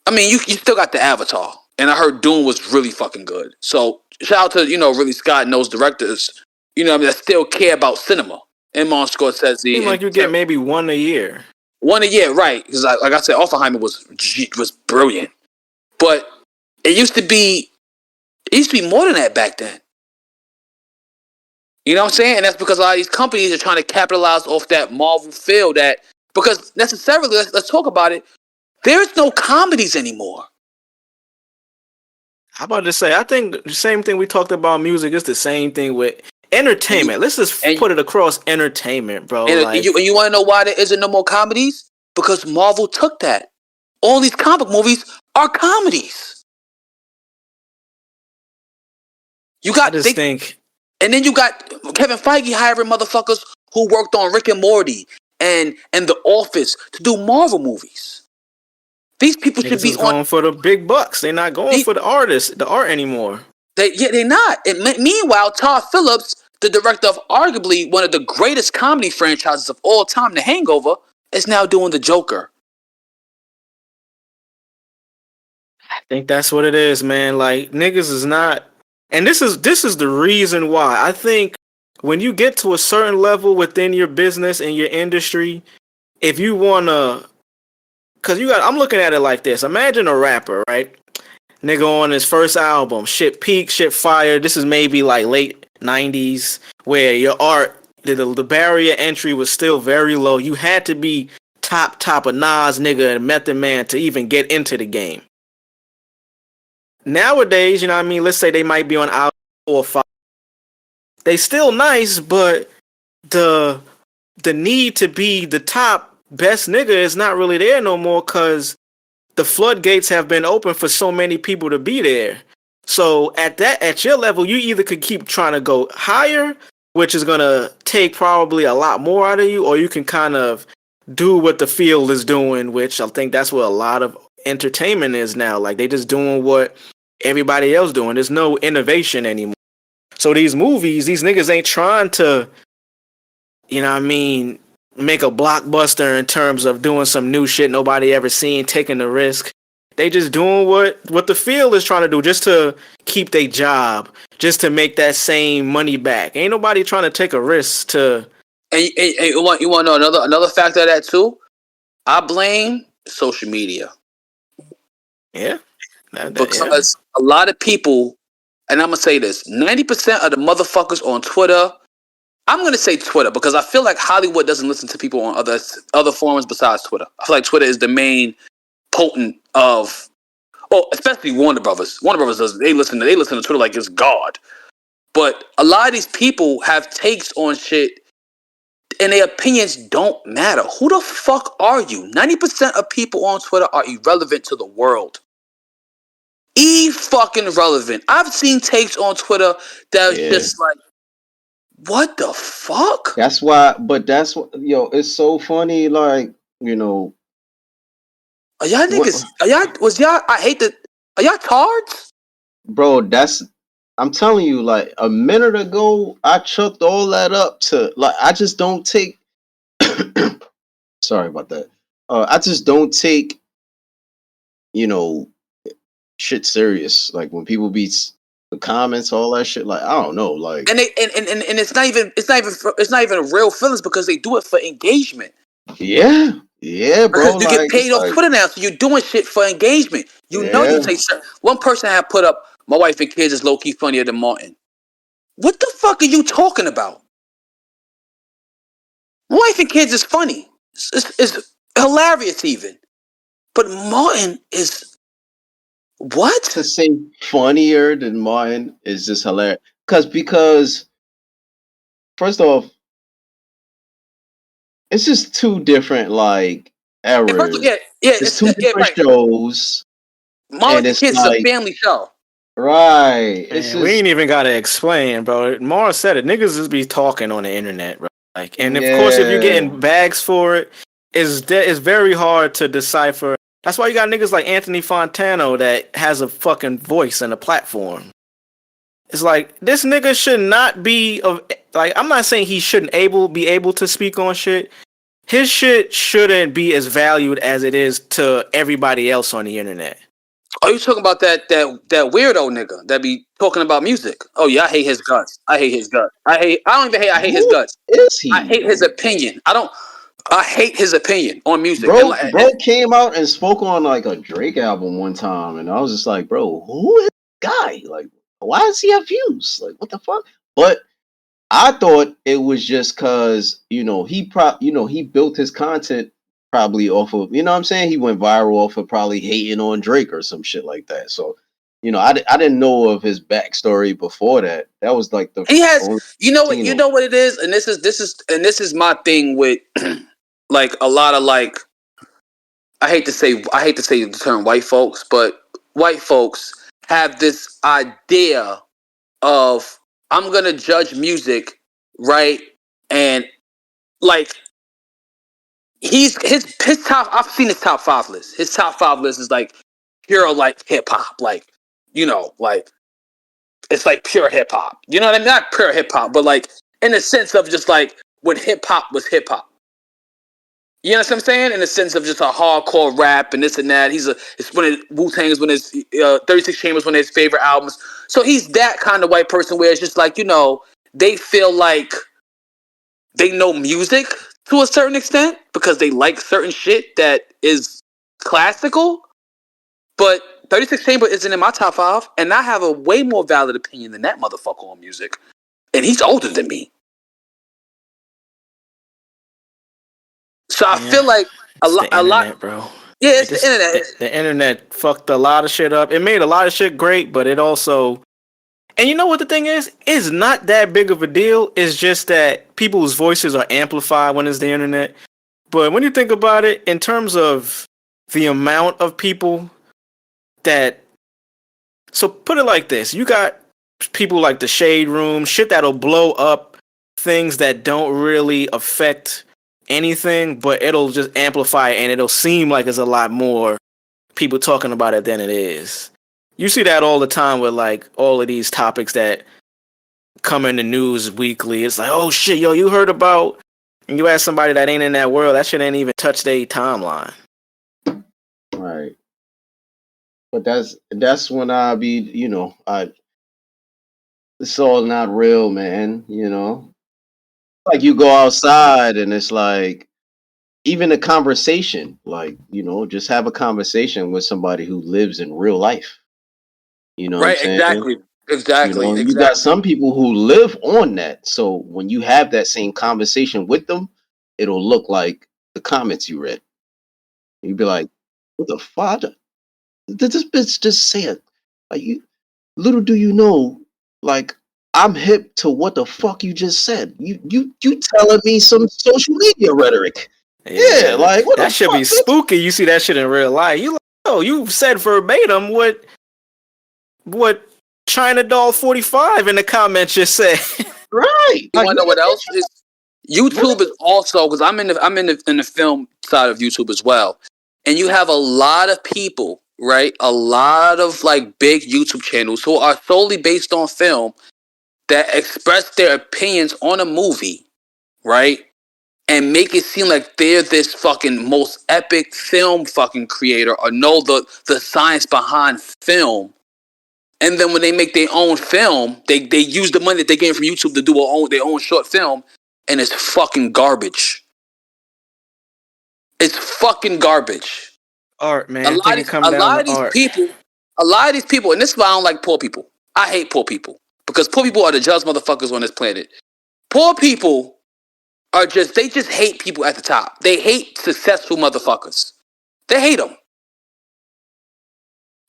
I mean, you still got the Avatar, and I heard Dune was really fucking good. So shout out to Ridley Scott and those directors, that still care about cinema. And Martin Scorsese. Seems like you get maybe one a year. One a year, right? Because like I said, Oppenheimer was brilliant, but it used to be more than that back then. You know what I'm saying? And that's because a lot of these companies are trying to capitalize off that Marvel feel because necessarily, let's talk about it. There's no comedies anymore. How about to say? I think the same thing we talked about music is the same thing with entertainment. Let's just put it across entertainment, bro. And you want to know why there isn't no more comedies? Because Marvel took that. All these comic movies are comedies. And then you got Kevin Feige hiring motherfuckers who worked on Rick and Morty and The Office to do Marvel movies. These people should be going for the big bucks. They're not going for the art anymore. They're not. Meanwhile, Todd Phillips, the director of arguably one of the greatest comedy franchises of all time, The Hangover, is now doing The Joker. I think that's what it is, man. Like, niggas is not. And this is the reason why. I think when you get to a certain level within your business and your industry, if you want to. Because I'm looking at it like this. Imagine a rapper, right? Nigga on his first album, shit peak, shit fire. This is maybe like late 90s, where your art, the barrier entry was still very low. You had to be top of Nas, nigga, and Method Man to even get into the game. Nowadays, you know what I mean? Let's say they might be on album 4 or 5. They still nice, but the need to be the top best nigga is not really there no more because the floodgates have been open for so many people to be there. So at your level, you either could keep trying to go higher, which is gonna take probably a lot more out of you, or you can kind of do what the field is doing, which I think that's what a lot of entertainment is now. Like they just doing what everybody else doing. There's no innovation anymore. So these movies, these niggas ain't trying to, you know what I mean, make a blockbuster in terms of doing some new shit nobody ever seen, taking the risk. They just doing what the field is trying to do, just to keep their job, just to make that same money back. Ain't nobody trying to take a risk to. And you want to know another factor of that too? I blame social media. Yeah. Because a lot of people and I'm gonna say this: 90% of the motherfuckers on Twitter. I'm gonna say Twitter because I feel like Hollywood doesn't listen to people on other forums besides Twitter. I feel like Twitter is the main potent of, well, especially Warner Brothers. Warner Brothers does. They listen to Twitter like it's God. But a lot of these people have takes on shit, and their opinions don't matter. Who the fuck are you? 90% of people on Twitter are irrelevant to the world. Fucking relevant. I've seen takes on Twitter that's just like, what the fuck? That's why, but that's what, it's so funny. Like, Are y'all niggas? Are y'all tards? bro, I'm telling you, like a minute ago, I chucked all that up to, like, I just don't take, sorry about that. I just don't take, shit serious. Like when people be the comments, all that shit, like, I don't know, like, and it's not even real feelings because they do it for engagement. Yeah, bro. Because you get paid off Twitter now, so you're doing shit for engagement. You say one person had put up, "My wife and kids is low key funnier than Martin." What the fuck are you talking about? My wife and kids is funny. It's hilarious even, but Martin is what? To say funnier than Martin is just hilarious. Because first off, it's just two different like eras. It's two different shows. Martin and Kids is a family show. Right. Man, we ain't even gotta explain, bro. Mara said it. Niggas just be talking on the internet, bro. Like, and of course, if you're getting bags for it, it's very hard to decipher. That's why you got niggas like Anthony Fontano that has a fucking voice and a platform. It's like this nigga should not be I'm not saying he shouldn't be able to speak on shit. His shit shouldn't be as valued as it is to everybody else on the internet. Are you talking about that weirdo nigga that be talking about music? Oh yeah, I hate his guts. I hate his guts. I hate his guts. Is he? I hate his opinion. I hate his opinion on music. Bro came out and spoke on like a Drake album one time, and I was just like, bro, who is this guy? Like, why does he have views? Like, what the fuck? But I thought it was just because he built his content probably off of, you know what I'm saying? He went viral off of probably hating on Drake or some shit like that. So, I didn't know of his backstory before that. That was like he has, you know what it is, and this is my thing with like a lot of like, I hate to say the term white folks, but white folks have this idea of I'm gonna judge music, right? And like his top, I've seen his top 5 list. His top 5 list is like pure like hip hop, like like it's like pure hip hop. You know what I mean? Not pure hip hop, but like in the sense of just like when hip hop was hip hop. You know what I'm saying? In the sense of just a hardcore rap and this and that. It's when Wu-Tang is when his 36 Chambers one of his favorite albums. So he's that kind of white person where it's just like, they feel like they know music to a certain extent because they like certain shit that is classical. But 36 Chambers isn't in my top 5, and I have a way more valid opinion than that motherfucker on music. And he's older than me. So I feel like a lot, bro. Yeah, it's the internet. The internet fucked a lot of shit up. It made a lot of shit great, but it also, and you know what the thing is? It's not that big of a deal. It's just that people's voices are amplified when it's the internet. But when you think about it, in terms of the amount of people so put it like this: you got people like the Shade Room, shit that'll blow up things that don't really affect anything, but it'll just amplify it and it'll seem like there's a lot more people talking about it than it is. You see that all the time with like all of these topics that come in the news weekly. It's like, oh shit, yo, you heard about, and you ask somebody that ain't in that world, that shit ain't even touch their timeline. Right. But that's when I be, it's all not real, man, Like you go outside and it's like, even a conversation, like, just have a conversation with somebody who lives in real life. You know right, what I'm saying? exactly. Exactly. You got some people who live on that. So when you have that same conversation with them, it'll look like the comments you read. You'd be like, "What the fuck? Did this bitch just say it?" Like you, little do you know, like I'm hip to what the fuck you just said. You telling me some social media rhetoric? Yeah, like what the that should fuck, be bitch? spooky. You see that shit in real life. You like, oh, you said verbatim what China Doll 45 in the comments just said. Right? You Like want to know what else is? YouTube is also because I'm in the film side of YouTube as well, and you have a lot of people, right? A lot of like big YouTube channels who are solely based on film that express their opinions on a movie, right? And make it seem like they're this fucking most epic film fucking creator or know the science behind film. And then when they make their own film, they use the money that they get from YouTube to do their own short film, and it's fucking garbage. It's fucking garbage. Art, man. A I lot think of it these, come down to art. a lot of these people, and this is why I don't like poor people. I hate poor people because poor people are the jealous motherfuckers on this planet. Poor people they just hate people at the top. They hate successful motherfuckers. They hate them.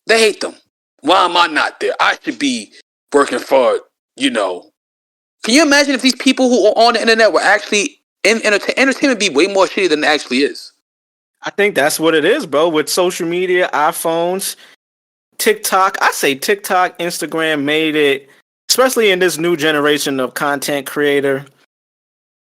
They hate them. Why am I not there? I should be working for, Can you imagine if these people who are on the internet were actually in entertainment be way more shitty than it actually is? I think that's what it is, bro. With social media, iPhones, TikTok. I say TikTok, Instagram made it, especially in this new generation of content creator.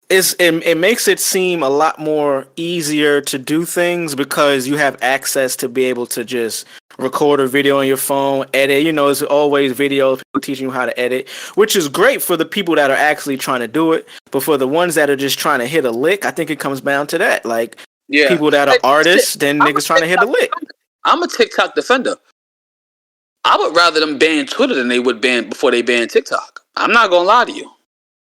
It makes it seem a lot more easier to do things because you have access to be able to just record a video on your phone, edit. It's always videos people teaching you how to edit, which is great for the people that are actually trying to do it. But for the ones that are just trying to hit a lick, I think it comes down to that. Like people that are artists, then niggas trying to hit a lick. I'm a TikTok defender. I would rather them ban Twitter than they would ban before they ban TikTok. I'm not gonna lie to you.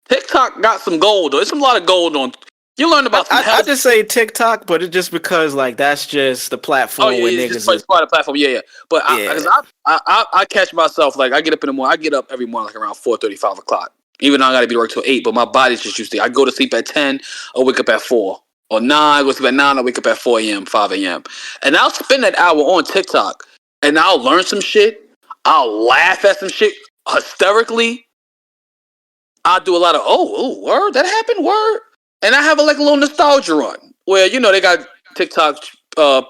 TikTok got some gold, though. There's a lot of gold on. You learn about some health. I just say TikTok, but it's just because like that's just the platform where niggas just part of the platform. Yeah. But I catch myself like I get up in the morning. I get up every morning like around 4:30, 5 o'clock. Even though I gotta be to work till 8, but my body's just used to it. I go to sleep at 10, I wake up at 4. Or 9, I go to sleep at 9, I wake up at 4 a.m., 5 a.m. And I'll spend that hour on TikTok and I'll learn some shit. I'll laugh at some shit hysterically. I'll do a lot of word, that happened, word. And I have a little nostalgia run where they got TikTok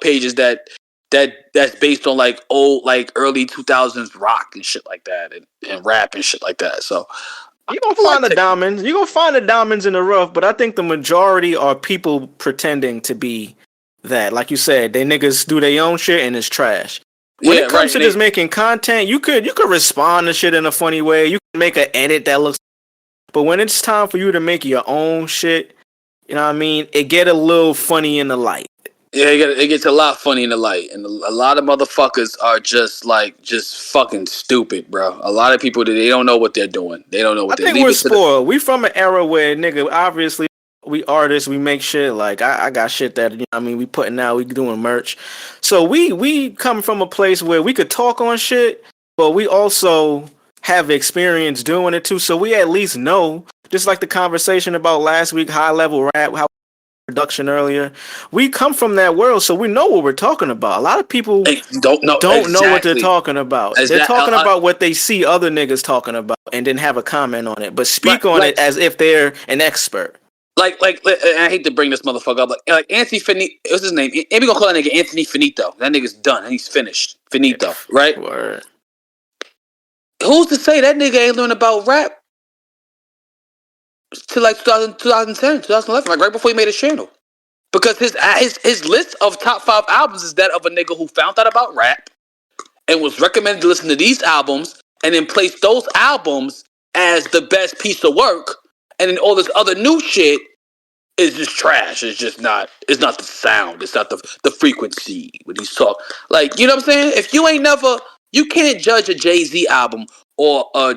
pages that's based on like old early 2000s rock and shit like that and rap and shit like that. So you're gonna find the diamonds. You're gonna find the diamonds in the rough, but I think the majority are people pretending to be that. Like you said, they niggas do their own shit and it's trash. When it comes to just making content, you could respond to shit in a funny way. You can make an edit that looks, but when it's time for you to make your own shit, you know what I mean? It get a little funny in the light. Yeah, it gets a lot funny in the light, and a lot of motherfuckers are just fucking stupid, bro. A lot of people they don't know what they're doing. They don't know what I think we're spoiled. We from an era where nigga, obviously we artists, we make shit. Like I got shit that we putting out, we doing merch. So we come from a place where we could talk on shit, but we also have experience doing it too. So we at least know, just like the conversation about last week, high level rap, how production earlier. We come from that world, so we know what we're talking about. A lot of people don't know what they're talking about. They're talking about what they see other niggas talking about and then have a comment on it, but speak on it as if they're an expert. Like, I hate to bring this motherfucker up, like Anthony Finito, what's his name? And we gonna call that nigga Anthony Finito. That nigga's done. He's finished. Finito, right? Word. Who's to say that nigga ain't learned about rap till 2010, 2011, like right before he made his channel? Because his list of top 5 albums is that of a nigga who found out about rap and was recommended to listen to these albums and then placed those albums as the best piece of work, and then all this other new shit is just trash. It's not the sound. It's not the frequency when he's talk. Like, you know what I'm saying? If you ain't never, you can't judge a Jay-Z album or a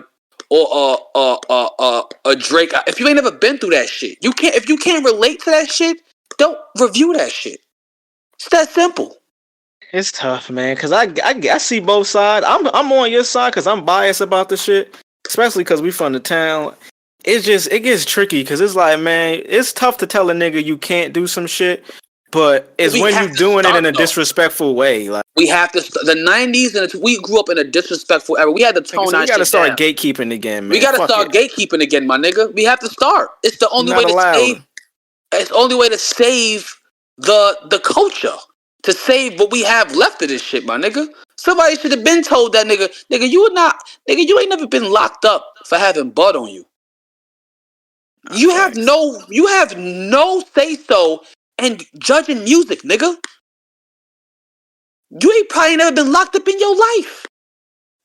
Drake. If you ain't never been through that shit, you can't. If you can't relate to that shit, don't review that shit. It's that simple. It's tough, man, because I see both sides. I'm on your side because I'm biased about the shit, especially because we from the town. It gets tricky because it's like, man, it's tough to tell a nigga you can't do some shit, but it's We when have you to doing it start, in a though. disrespectful way. Like, We have to the 90s and we grew up in a disrespectful era. We had to tone so we that got to shit start down. gatekeeping again, man. We got to Fuck start it. gatekeeping again, my nigga. We have to start. It's the You're only not way to allowed. save. It's the only way to save the culture, to save what we have left of this shit, my nigga. Somebody should have been told that nigga, you ain't never been locked up for having blood on you. You have no say so in judging music, nigga. You ain't probably never been locked up in your life.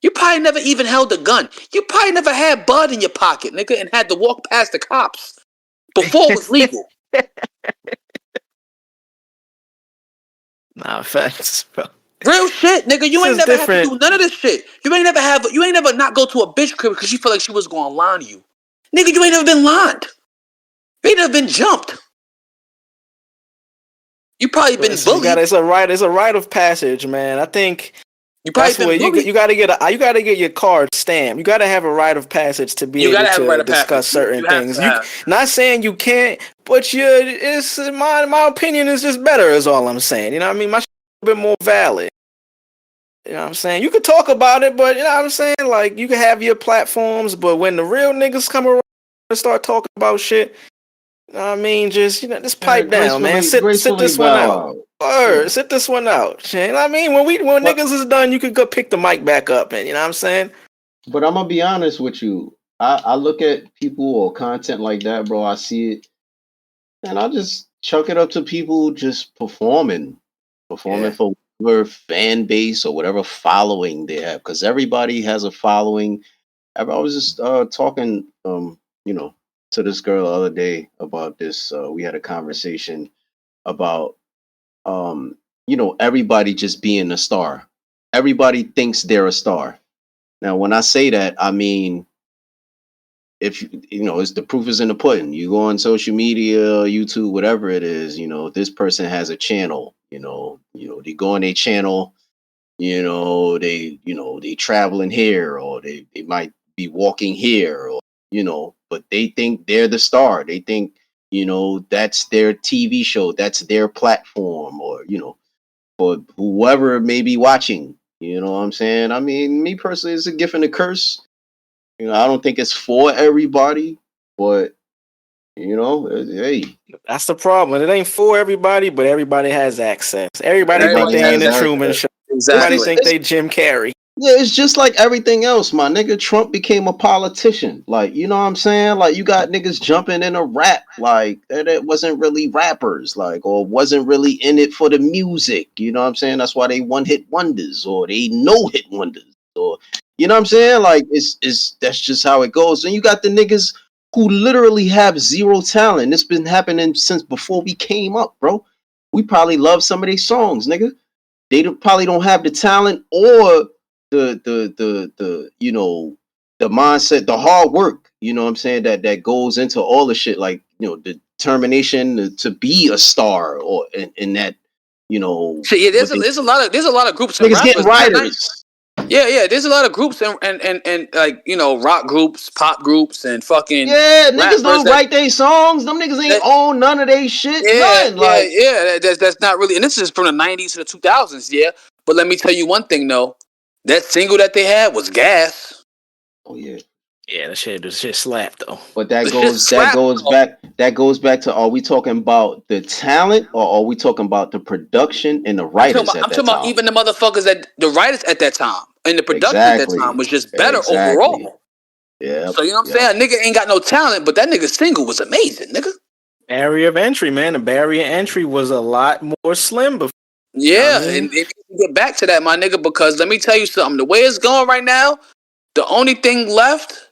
You probably never even held a gun. You probably never had bud in your pocket, nigga, and had to walk past the cops before it was legal. Nah, facts, bro. Real shit, nigga. You This ain't is never had to different. do none of this shit. You ain't never not go to a bitch crib because she felt like she was gonna lie to you. Nigga, you ain't never been lied. You ain't never been jumped. You probably been bullied. It's a rite of passage, man. I think You probably that's where been bullied. you got to get your card stamped. You got to have a rite of passage to be You able gotta have a to rite of discuss passage. certain You have things. to have. Not saying you can't, but it's my opinion is just better. Is all I'm saying. You know what I mean? My shit a bit more valid. You know what I'm saying? You could talk about it, but you know what I'm saying? Like, you can have your platforms, but when the real niggas come around and start talking about shit, you know what I mean? Just pipe down, man. Sit this one out. Sit this one out. You know what I mean? When niggas is done, you could go pick the mic back up, and you know what I'm saying? But I'm gonna be honest with you. I look at people or content like that, bro. I see it, and I just chuck it up to people just performing Yeah. for whatever fan base or whatever following they have, because everybody has a following. I was just talking, to this girl the other day about this. We had a conversation about, everybody just being a star. Everybody thinks they're a star. Now, when I say that, I mean, if it's the proof is in the pudding. You go on social media, YouTube, whatever it is, this person has a channel. They go on their channel. They traveling here, or they might be walking here, or but they think they're the star. They think that's their TV show, that's their platform, or for whoever may be watching. You know what I'm saying? I mean, me personally, it's a gift and a curse. I don't think it's for everybody, but hey, That's the problem. It ain't for everybody, but everybody has access. Everybody think everybody they in has the that. Truman Show. Exactly. Everybody think they Jim Carrey. Yeah, it's just like everything else, my nigga. Trump became a politician. Like, you know what I'm saying? Like, you got niggas jumping in a rap, like, that wasn't really rappers, like, or wasn't really in it for the music. You know what I'm saying? That's why they one hit wonders, or they no hit wonders, or, you know what I'm saying? Like, that's just how it goes. And you got the niggas who literally have zero talent. It's been happening since before we came up, bro. We probably love some of these songs, nigga. They probably don't have the talent or the mindset, the hard work, you know what I'm saying, that goes into all the shit, like, the determination to be a star, or in that, Shit, yeah, there's a lot of groups and niggas getting rappers. writers. Yeah, there's a lot of groups and like, rock groups, pop groups, and fucking Yeah, niggas rappers don't write their songs. Them niggas ain't own none of they shit. None. Like, That's not really, and this is from the 90s to the 2000s, yeah. But let me tell you one thing though, that single that they had was gas. oh yeah. Yeah, the shit slapped though. But that The shit goes slapped, back to, are we talking about the talent, or are we talking about the production and the writers I'm talking about even the motherfuckers the writers at that time and the production at that time was just better overall. Yeah. So you know what I'm saying? A nigga ain't got no talent, but that nigga's single was amazing, nigga. Barrier of entry, man. The barrier of entry was a lot more slim before. Yeah, I mean, and if you get back to that, my nigga, because let me tell you something. The way it's going right now, the only thing left,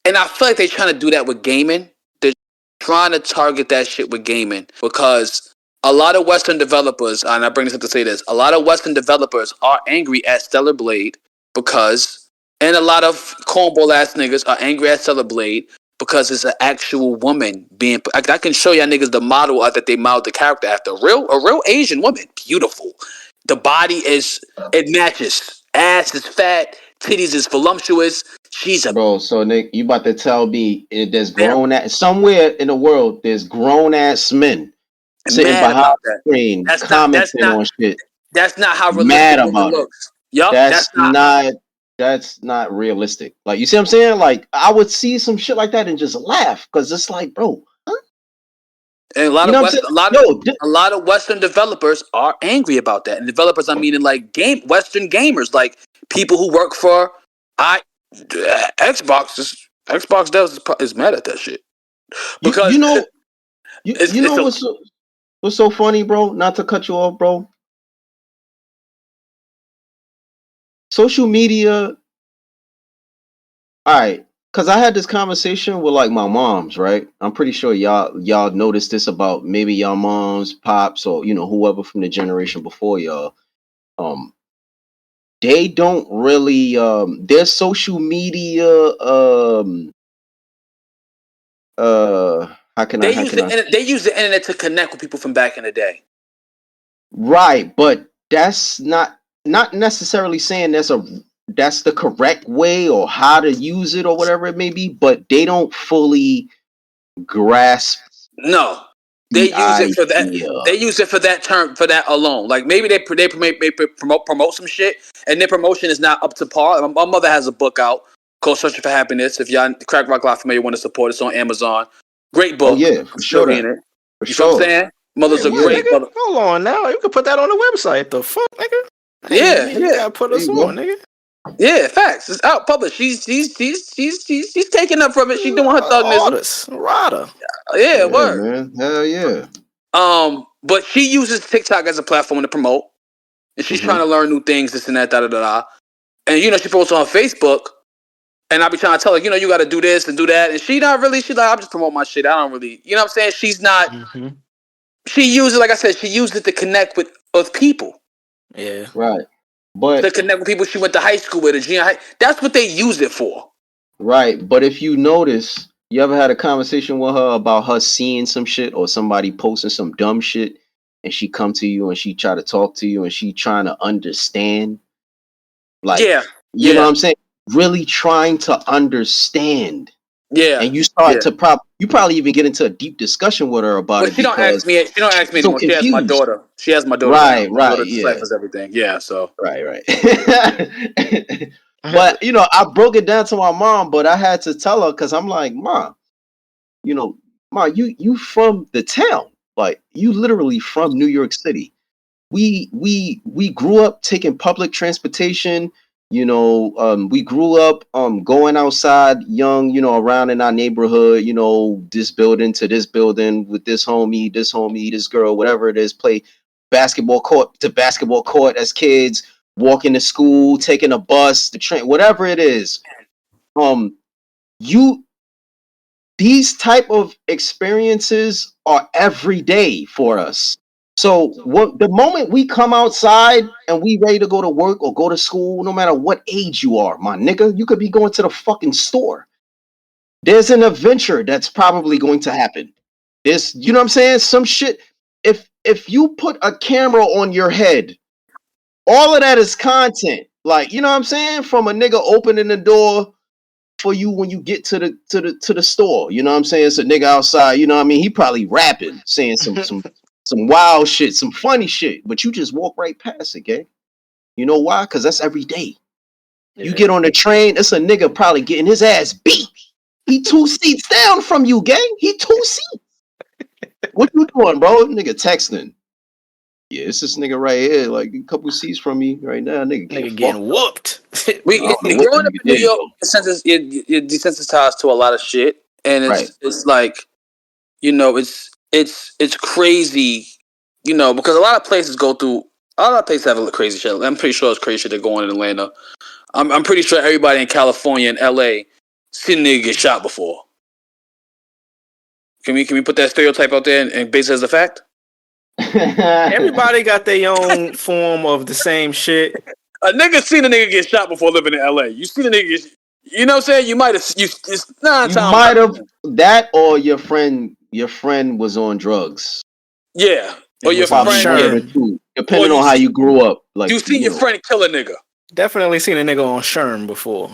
and I feel like they're trying to do that with gaming. They're trying to target that shit with gaming because a lot of Western developers, and I bring this up to say this, a lot of Western developers are angry at Stellar Blade because, and a lot of cornball ass niggas are angry at Stellar Blade because it's an actual woman being. I can show y'all niggas the model that they modeled the character after. A real Asian woman, beautiful. The body it matches. Ass is fat, titties is voluptuous. She's a Bro, so Nick, you about to tell me there's grown ass somewhere in the world there's grown ass men sitting mad behind about the that. screen commenting on shit. That's not how Mad realistic women about it. looks. Yup, That's not realistic. Like you see what I'm saying? Like I would see some shit like that and just laugh because it's like, bro, huh? And a lot You know of what I'm saying? a lot of Western developers are angry about that. And developers, I mean, in like Western gamers, like people who work for Xbox devs is mad at that shit because you know it's you know what's so funny, bro? Not to cut you off, bro. Social media, all right. Cause I had this conversation with like my moms, right? I'm pretty sure y'all noticed this about maybe y'all moms, pops, or whoever from the generation before y'all. Um, they don't really their social media how can I they use the internet to connect with people from back in the day. right, but that's not necessarily saying that's the correct way or how to use it or whatever it may be, but they don't fully grasp No, they the use it for that. idea. They use it for that term, for that alone. Like maybe they promote some shit, and their promotion is not up to par. My mother has a book out called "Searching for Happiness." If y'all Crack Rock Live familiar, want to support, it's on Amazon. Great Oh book. yeah, I'm for still sure reading that. it. For You feel what I'm sure. saying? Wait, Mother's a what, great nigga? mother. Hold on now. You can put that on the website. The fuck, nigga? Yeah, You gotta put There us you go. on, nigga. yeah. Facts. It's out published. She's taking up from it. She's doing her thugnism. Artists, Rada. Yeah, Yeah, word. man. Hell yeah. But she uses TikTok as a platform to promote, and she's trying to learn new things, this and that, da da da. And she posts on her Facebook, and I be trying to tell her, you got to do this and do that, and she's like, I'm just promoting my shit. I don't really, you know what I'm saying? She's not. Mm-hmm. She uses, like I said, she used it to connect with people, Yeah. Right. to But connect with people she went to high school with, or junior high. That's what they use it for. right. But if you notice, you ever had a conversation with her about her seeing some shit or somebody posting some dumb shit and she come to you and she try to talk to you and she trying to understand? Like, Yeah, you know what yeah, I'm saying? Really trying to understand. yeah, And you start yeah. to you probably even get into a deep discussion with her about But it she don't ask because me. She don't she's ask me so anymore. She has my confused. daughter. She has my daughter now. Right, My daughter right, yeah. deciphers everything. Yeah, so Right. But I broke it down to my mom, but I had to tell her because I'm like, Mom, Ma, you from the town. Like you literally from New York City. We grew up taking public transportation. We grew up going outside young, around in our neighborhood, this building to this building with this homie, this girl, whatever it is, play basketball court to basketball court as kids, walking to school, taking a bus, the train, whatever it is. You These type of experiences are every day for us. So the moment we come outside and we ready to go to work or go to school, no matter what age you are, my nigga, you could be going to the fucking store. There's an adventure that's probably going to happen. You know what I'm saying? Some shit. If you put a camera on your head, all of that is content. Like, you know what I'm saying? From a nigga opening the door for you when you get to the store. You know what I'm saying? It's a nigga outside, you know what I mean? He probably rapping, saying some wild shit, some funny shit, but you just walk right past it, gang. You know why? Because that's every day. You get on the train, it's a nigga probably getting his ass beat. He 2 seats down from you, gang. He 2 seats. What you doing, bro? Nigga texting. Yeah, it's this nigga right here, like a couple seats from me right now. Nigga Nigga getting getting fucked. whooped. we I don't know what growing the up nigga in New did, York, though. you're desensitized to a lot of shit, and Right. it's like it's crazy, because a lot of places have a crazy shit. I'm pretty sure it's crazy shit that go on in Atlanta. I'm pretty sure everybody in California and LA seen a nigga get shot before. Can we put that stereotype out there and base it as a fact? Everybody got their own form of the same shit. A nigga seen a nigga get shot before living in LA. You seen a nigga get, you know what I'm saying? You might have, it's 9 You times. might have that, or your friend was on drugs. Yeah. Or It your was Probably one of friend, the insurance. two. Depending on how you grew up, like You seen your friend kill a nigga. Definitely seen a nigga on Sherm before.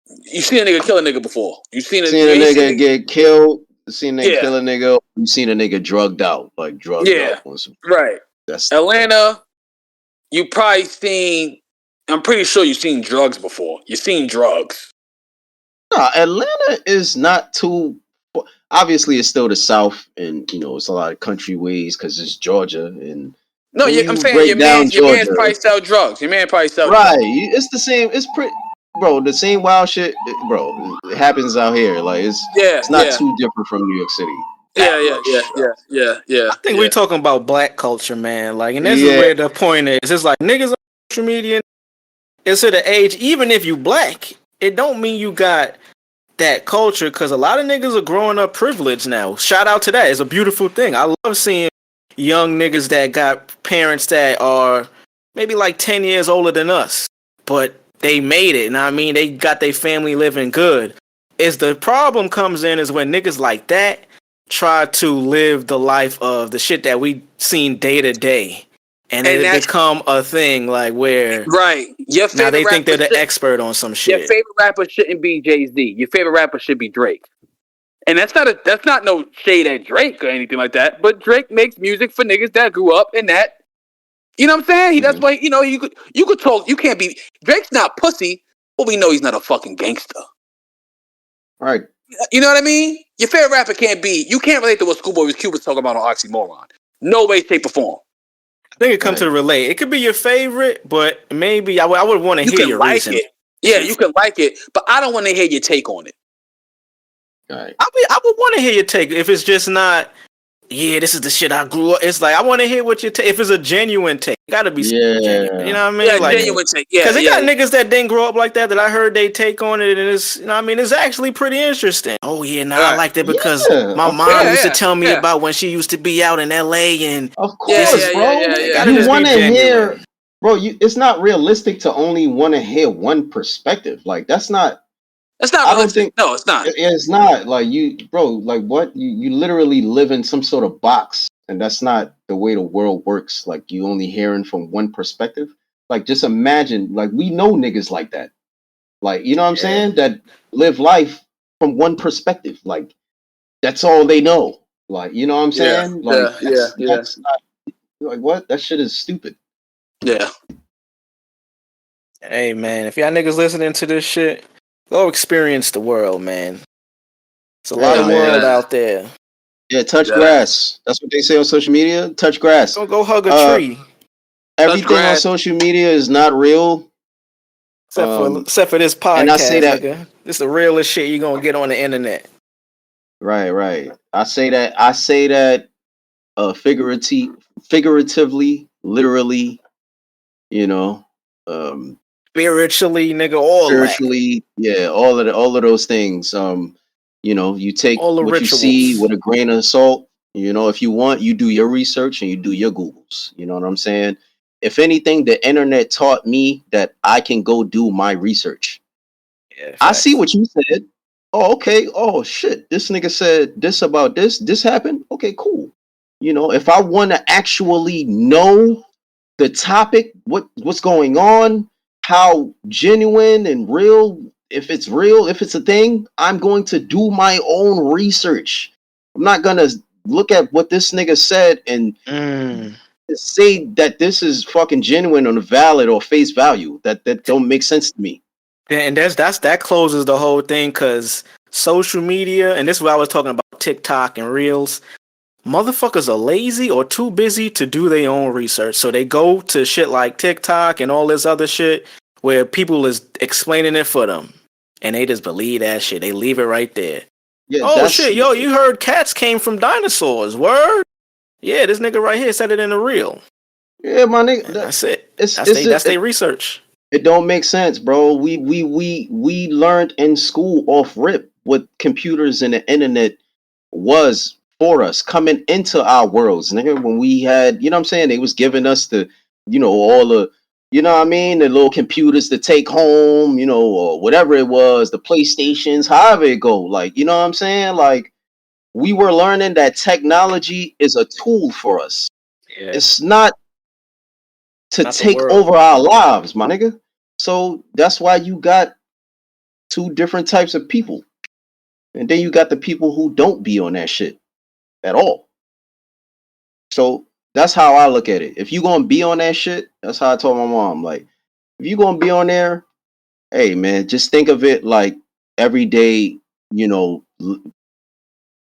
You seen a nigga kill a nigga before. You seen a nigga get killed. Seen a nigga kill a nigga. You seen a nigga drugged out, like drugged out. Right. That's Atlanta. You probably seen. I'm pretty sure you've seen drugs before. You've seen drugs. No, Atlanta is not too. Obviously, it's still the South, and you know it's a lot of country ways because it's Georgia. And no, I'm saying your man's probably sell drugs. Your man probably sell drugs. It's the same. It's pretty, bro. The same wild shit, bro. It happens out here. Like it's not too different from New York City. Yeah. I think we're talking about black culture, man. Like, and this is where the point is. It's like niggas on social media. It's at the age. Even if you black, it don't mean you got that culture, because a lot of niggas are growing up privileged now. Shout out to that. It's a beautiful thing. I love seeing young niggas that got parents that are maybe like 10 years older than us, but they made it. And I mean, they got their family living good. Is the problem comes in is when niggas like that try to live the life of the shit that we seen day to day. And it become a thing like where now they think they're the expert on some shit. Your favorite rapper shouldn't be Jay-Z. Your favorite rapper should be Drake. And that's not no shade at Drake or anything like that. But Drake makes music for niggas that grew up in that. You know what I'm saying? That's why you could talk. You can't be Drake's not pussy, but we know he's not a fucking gangster. Right. You know what I mean? Your favorite rapper can't be. You can't relate to what Schoolboy Q was talking about on Oxymoron. No way, shape, or form. I think it comes to the relate. It could be your favorite, but maybe I would want to hear your reason. It. Yeah, you can like it, but I don't want to hear your take on it. Right. I would want to hear your take if it's just not. Yeah, this is the shit I grew up. It's like I want to hear what you take. If it's a genuine take, it gotta be genuine. You know what I mean? Yeah, like, genuine take. Yeah, because they got niggas that didn't grow up like that. That I heard they take on it, and it's you know what I mean. It's actually pretty interesting. Oh yeah, I liked it because my mom used to tell me about when she used to be out in L.A. and of course, bro. You want to hear, bro. It's not realistic to only want to hear one perspective. Like that's not. That's not realistic. No, it's not. It's not like you, bro. Like what? You literally live in some sort of box, and that's not the way the world works. Like you only hearing from one perspective. Like just imagine, like we know niggas like that. Like you know what I'm saying? That live life from one perspective. Like that's all they know. Like you know what I'm saying? That's not like what? That shit is stupid. Yeah. Hey man, if y'all niggas listening to this shit. Go experience the world, man. It's a lot of world out there. Yeah, touch grass. That's what they say on social media. Touch grass. Don't go hug a tree. Everything on social media is not real. Except for this podcast, and I say that, nigga. This is the realest shit you're gonna get on the internet. Right. I say that figuratively, literally, you know. Spiritually, nigga, all of those things. You know, you take all the what rituals. you see with a grain of salt. You know, if you want, you do your research and you do your Googles. You know what I'm saying? If anything, the internet taught me that I can go do my research. Yeah, I see what you said. Oh, okay. Oh shit. This nigga said this about this. This happened. Okay, cool. You know, if I want to actually know the topic, what's going on, how genuine and real, if it's a thing, I'm going to do my own research. I'm not gonna look at what this nigga said and say that this is fucking genuine or valid or face value. That don't make sense to me. And that closes the whole thing, because social media, and this is what I was talking about, TikTok and Reels. Motherfuckers are lazy or too busy to do their own research. So they go to shit like TikTok and all this other shit where people is explaining it for them. And they just believe that shit. They leave it right there. Yeah, oh shit, yo, you heard cats came from dinosaurs. Word? Yeah, this nigga right here said it in a reel. Yeah, my nigga. That's it. That's their research. It don't make sense, bro. We learned in school off rip what computers and the internet was for us coming into our worlds, nigga. When we had, you know what I'm saying, they was giving us the, you know, all the, you know what I mean, the little computers to take home, you know, or whatever it was, the PlayStations, however it go, like, you know what I'm saying, like, we were learning that technology is a tool for us. Yeah. It's not to Not the take world. over our lives, my nigga. So that's why you got two different types of people. And then you got the people who don't be on that shit at all. So that's how I look at it. If you gonna be on that shit, that's how I told my mom. Like, if you gonna be on there, hey man, just think of it like every day, you know,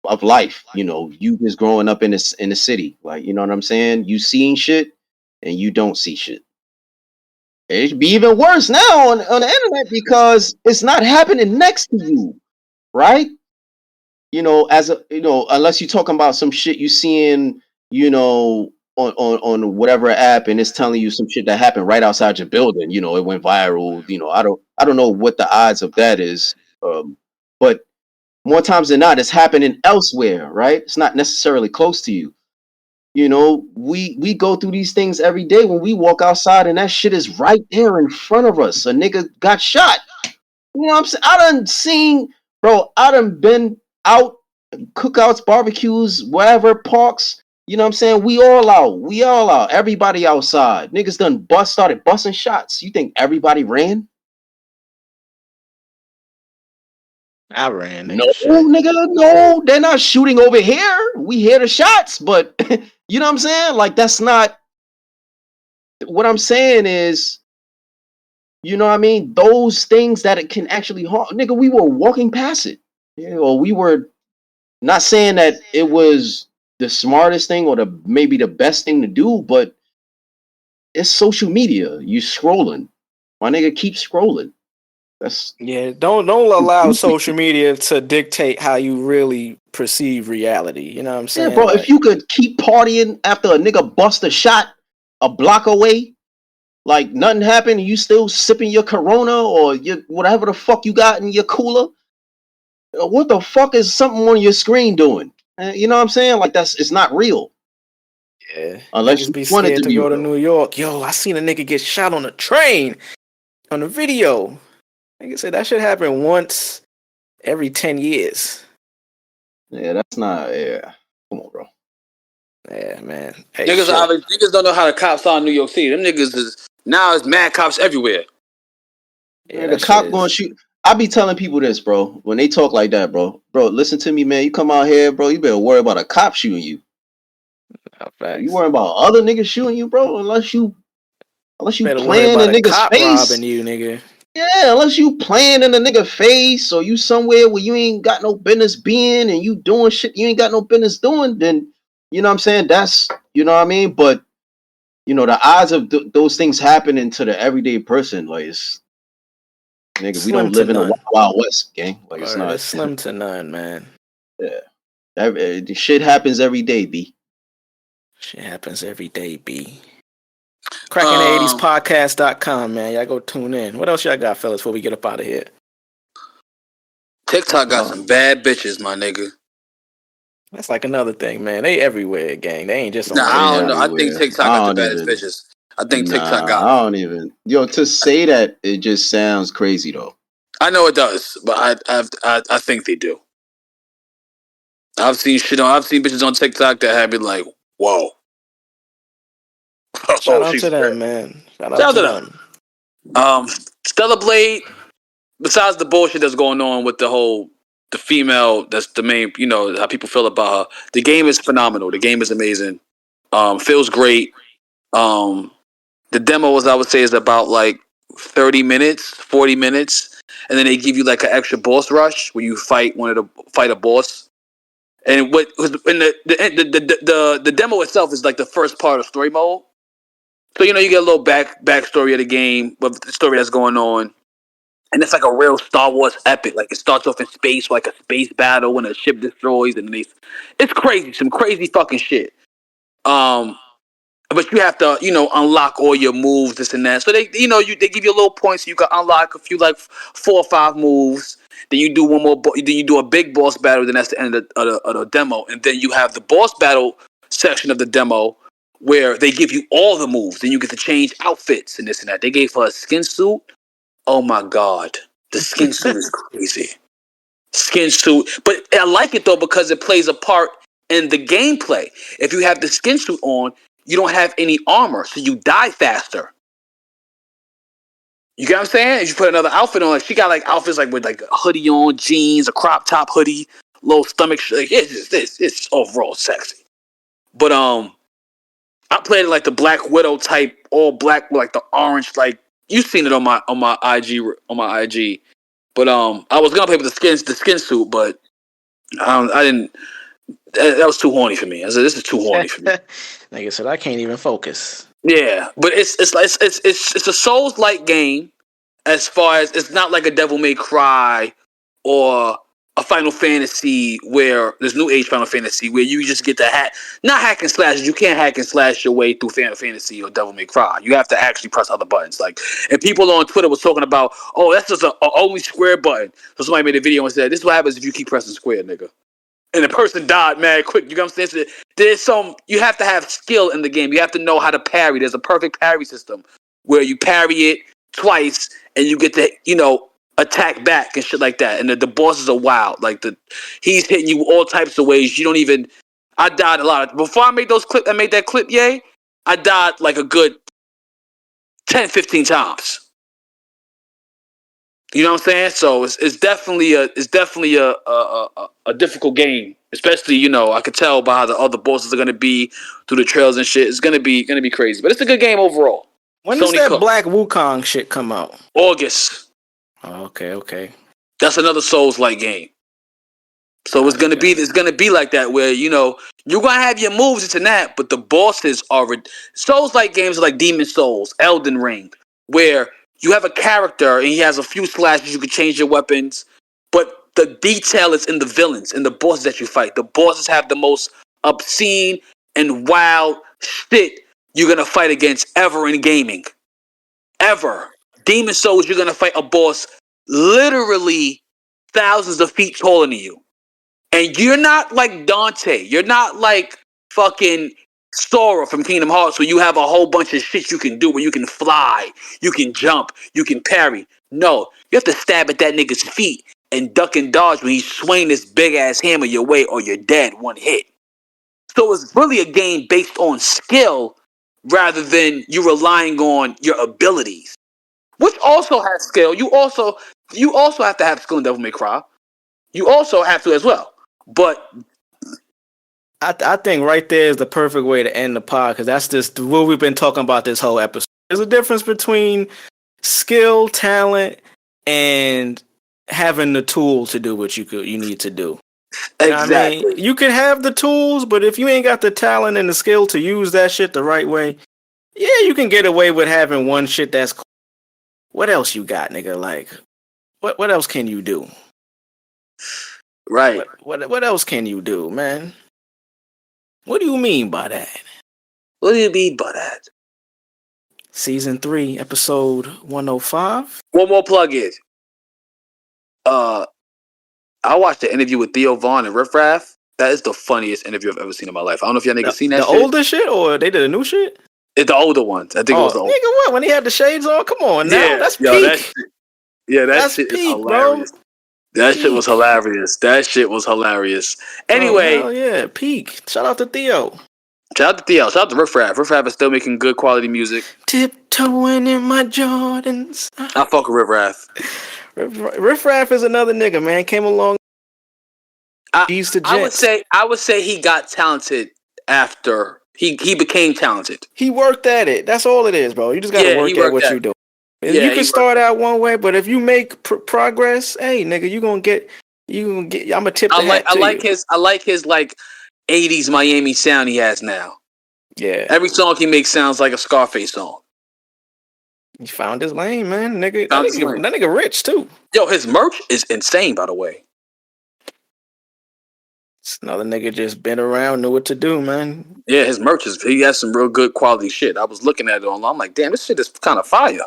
of life. You know, you just growing up in the city. Like, you know what I'm saying? You seeing shit and you don't see shit. It should be even worse now on the internet because it's not happening next to you, right? You know, as a unless you're talking about some shit you seeing, you know, on whatever app and it's telling you some shit that happened right outside your building. You know, it went viral. You know, I don't know what the odds of that is, but more times than not, it's happening elsewhere, right? It's not necessarily close to you. You know, we go through these things every day when we walk outside and that shit is right there in front of us. A nigga got shot. You know what I'm saying? I done been out, cookouts, barbecues, wherever, parks. You know what I'm saying? We all out. We all out. Everybody outside. Niggas done started busting shots. You think everybody ran? I ran, No, nigga. Shit. nigga, no. They're not shooting over here. We hear the shots, but you know what I'm saying? Like, that's not what I'm saying is, you know what I mean? Those things that it can actually harm. Nigga, we were walking past it. You know, we were not saying that it was the smartest thing or maybe the best thing to do, but it's social media. You scrolling. My nigga, keep scrolling. That's Yeah, don't allow social media to dictate how you really perceive reality. You know what I'm yeah, saying? bro. If you could keep partying after a nigga bust a shot a block away, like nothing happened, and you still sipping your Corona or your whatever the fuck you got in your cooler, what the fuck is something on your screen doing? You know what I'm saying? Like it's not real Yeah, unless niggas you be want it scared to to be go to real. New York. Yo, I seen a nigga get shot on a train on a video. Nigga said that shit happen once every 10 years. Yeah, that's not. Yeah, come on, bro. Yeah, man. Hey, Niggas don't know how the cops are in New York City. Them niggas is now it's mad cops everywhere. Yeah, Man, the that shit cop going to is shoot. I be telling people this, bro. When they talk like that, bro. Bro, listen to me, man. You come out here, bro. You better worry about a cop shooting you. You facts. worry about other niggas shooting you, bro. Unless you Better worry playing about in a a nigga's cop robbing face. you, nigga. Yeah, unless you playing in a nigga face or you somewhere where you ain't got no business being and you doing shit you ain't got no business doing, then you know what I'm saying? That's you know what I mean. But you know the odds of those things happening to the everyday person, like it's nigga, we Slim don't to live in the Wild, none. Wild West, gang. Like it's Or not. it's slim to none, man. Yeah. The shit happens every day, B. Shit happens every day, B. Cracking the 80s Um, podcast.com, man. Y'all go tune in. What else y'all got, fellas, before we get up out of here? TikTok got Oh, some bad bitches, my nigga. That's like another thing, man. They everywhere, gang. They ain't just Nah, on I they don't know. TikTok. I think everywhere. TikTok got I the don't baddest even. bitches. I think TikTok Nah, got I them. don't even. Yo, to say that it just sounds crazy though. I know it does, but I think they do. I've seen bitches on TikTok that have been like, whoa. Shout Oh, out she's to great. them, man. Shout out Shout to out to them. them. Stellar Blade, besides the bullshit that's going on with the female, that's the main, how people feel about her. The game is phenomenal. The game is amazing. Feels great. Um, the demo, as I would say, is about like 30 minutes, 40 minutes. And then they give you like an extra boss rush where you fight a boss. And the demo itself is like the first part of story mode. So you get a little backstory of the game, with the story that's going on, and it's like a real Star Wars epic. Like it starts off in space, like a space battle when a ship destroys, and it's crazy, some crazy fucking shit. Um, but you have to, unlock all your moves, this and that. So they give you a little point so you can unlock a few, like 4 or 5 moves. Then you do one more. Then you do a big boss battle. Then that's the end of the demo. And then you have the boss battle section of the demo where they give you all the moves. Then you get to change outfits and this and that. They gave her a skin suit. Oh my god, the skin suit is crazy. Skin suit, but I like it though because it plays a part in the gameplay. If you have the skin suit on, you don't have any armor, so you die faster. You get what I'm saying? If you put another outfit on, like she got like outfits like with like a hoodie on, jeans, a crop top hoodie, low stomach. Like, it's just overall sexy. But I played like the Black Widow type, all black with like the orange. Like you've seen it on my IG. But I was gonna play with the skin suit, but I didn't. That was too horny for me. I said this is too horny for me. Like I said, I can't even focus. Yeah, but it's a Souls-like game. As far as it's not like a Devil May Cry or a Final Fantasy where there's New Age Final Fantasy where you just get the not hack and slash. You can't hack and slash your way through Final Fantasy or Devil May Cry. You have to actually press other buttons. Like, and people on Twitter was talking about, oh, that's just a only square button. So somebody made a video and said, this is what happens if you keep pressing square, nigga. And the person died mad quick. You know what I'm saying? So you have to have skill in the game. You have to know how to parry. There's a perfect parry system where you parry it twice and you get to, attack back and shit like that. And the bosses are wild. Like he's hitting you all types of ways. I died a lot. Before I made that clip, yay, I died like a good 10, 15 times. You know what I'm saying? So it's definitely a difficult game. Especially, I could tell by how the other bosses are gonna be through the trails and shit. It's gonna be crazy. But it's a good game overall. When does that Black Wukong shit come out? August. Oh, okay. That's another Souls-like game. So it's gonna be like that where you're gonna have your moves into that, but the bosses are Souls-like games are like Demon Souls, Elden Ring, where you have a character and he has a few slashes. You can change your weapons, but the detail is in the villains and the bosses that you fight. The bosses have the most obscene and wild shit you're gonna fight against ever in gaming. Ever. Demon Souls, you're gonna fight a boss literally thousands of feet taller than you. And you're not like Dante. You're not like fucking Sora from Kingdom Hearts where you have a whole bunch of shit you can do where you can fly, you can jump, you can parry. No, you have to stab at that nigga's feet and duck and dodge when he's swinging this big ass hammer your way or you're dead one hit. So it's really a game based on skill rather than you relying on your abilities, which also has skill. You also have to have skill in Devil May Cry. You also have to as well. But I think right there is the perfect way to end the pod because that's just what we've been talking about this whole episode. There's a difference between skill, talent, and having the tool to do what you need to do. Exactly. I mean, you can have the tools, but if you ain't got the talent and the skill to use that shit the right way, yeah, you can get away with having one shit that's cool. What else you got, nigga? Like, what else can you do? Right. What else can you do, man? What do you mean by that? What do you mean by that? Season 3, episode 105. One more plug in. I watched the interview with Theo Vaughn and Riff Raff. That is the funniest interview I've ever seen in my life. I don't know if y'all niggas seen that shit. The older shit or they did a new shit? It's the older ones. I think it was the older. Nigga, what? When he had the shades on? Come on now. Yeah, that's peak. That shit is hilarious. Bro. That shit was hilarious. Anyway. Oh, yeah, peak. Shout out to Theo. Shout out to Theo. Shout out to Riff Raff. Riff Raff is still making good quality music. Tiptoeing in my Jordans. I fuck with Riff Raff. Riff Raff is another nigga, man. Came along. I would say he got talented after he became talented. He worked at it. That's all it is, bro. You just gotta work at what you do. Yeah, you can start out one way, but if you make progress, hey, nigga, you gonna get. I'm gonna tip the hat to you. I like his like 80's Miami sound he has now. Yeah. Every song he makes sounds like a Scarface song. He found his lane, man. That nigga rich too. Yo, his merch is insane, by the way. It's another nigga just been around, knew what to do, man. Yeah, his merch he has some real good quality shit. I was looking at it online. I'm like, damn, this shit is kind of fire.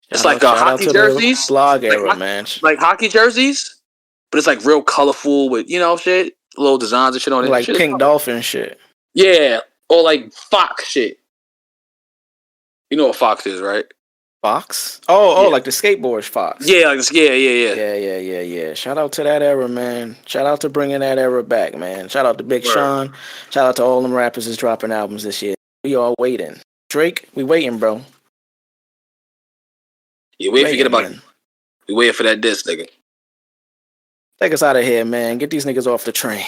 It's like hockey jerseys. Blog era, man. Like hockey jerseys, but it's like real colorful with, shit. Little designs and shit on it. Like Pink Dolphin shit. Yeah, or like Fox shit. You know what Fox is, right? Fox? Oh, Yeah. like the skateboard Fox. Yeah, like this, yeah. Yeah. Shout out to that era, man. Shout out to bringing that era back, man. Shout out to Big Word. Sean. Shout out to all them rappers that's dropping albums this year. We all waiting. Drake, we waiting, bro. Yeah, we forget about man. We waiting for that disc, nigga. Take us out of here, man. Get these niggas off the train.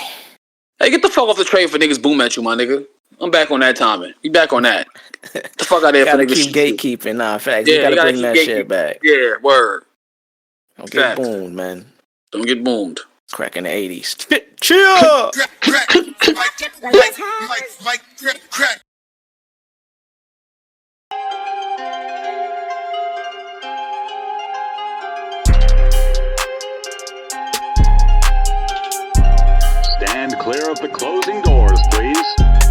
Hey, get the fuck off the train for niggas boom at you, my nigga. I'm back on that timing. We back on that. Get the fuck out of here for Gotta niggas. keep gatekeeping. Nah, facts. Yeah, we gotta you gotta bring that keep shit back. Yeah, word. Don't get Facts. boomed, man. Don't get boomed. It's cracking the 80s. Chill! Stand clear of the closing doors, please.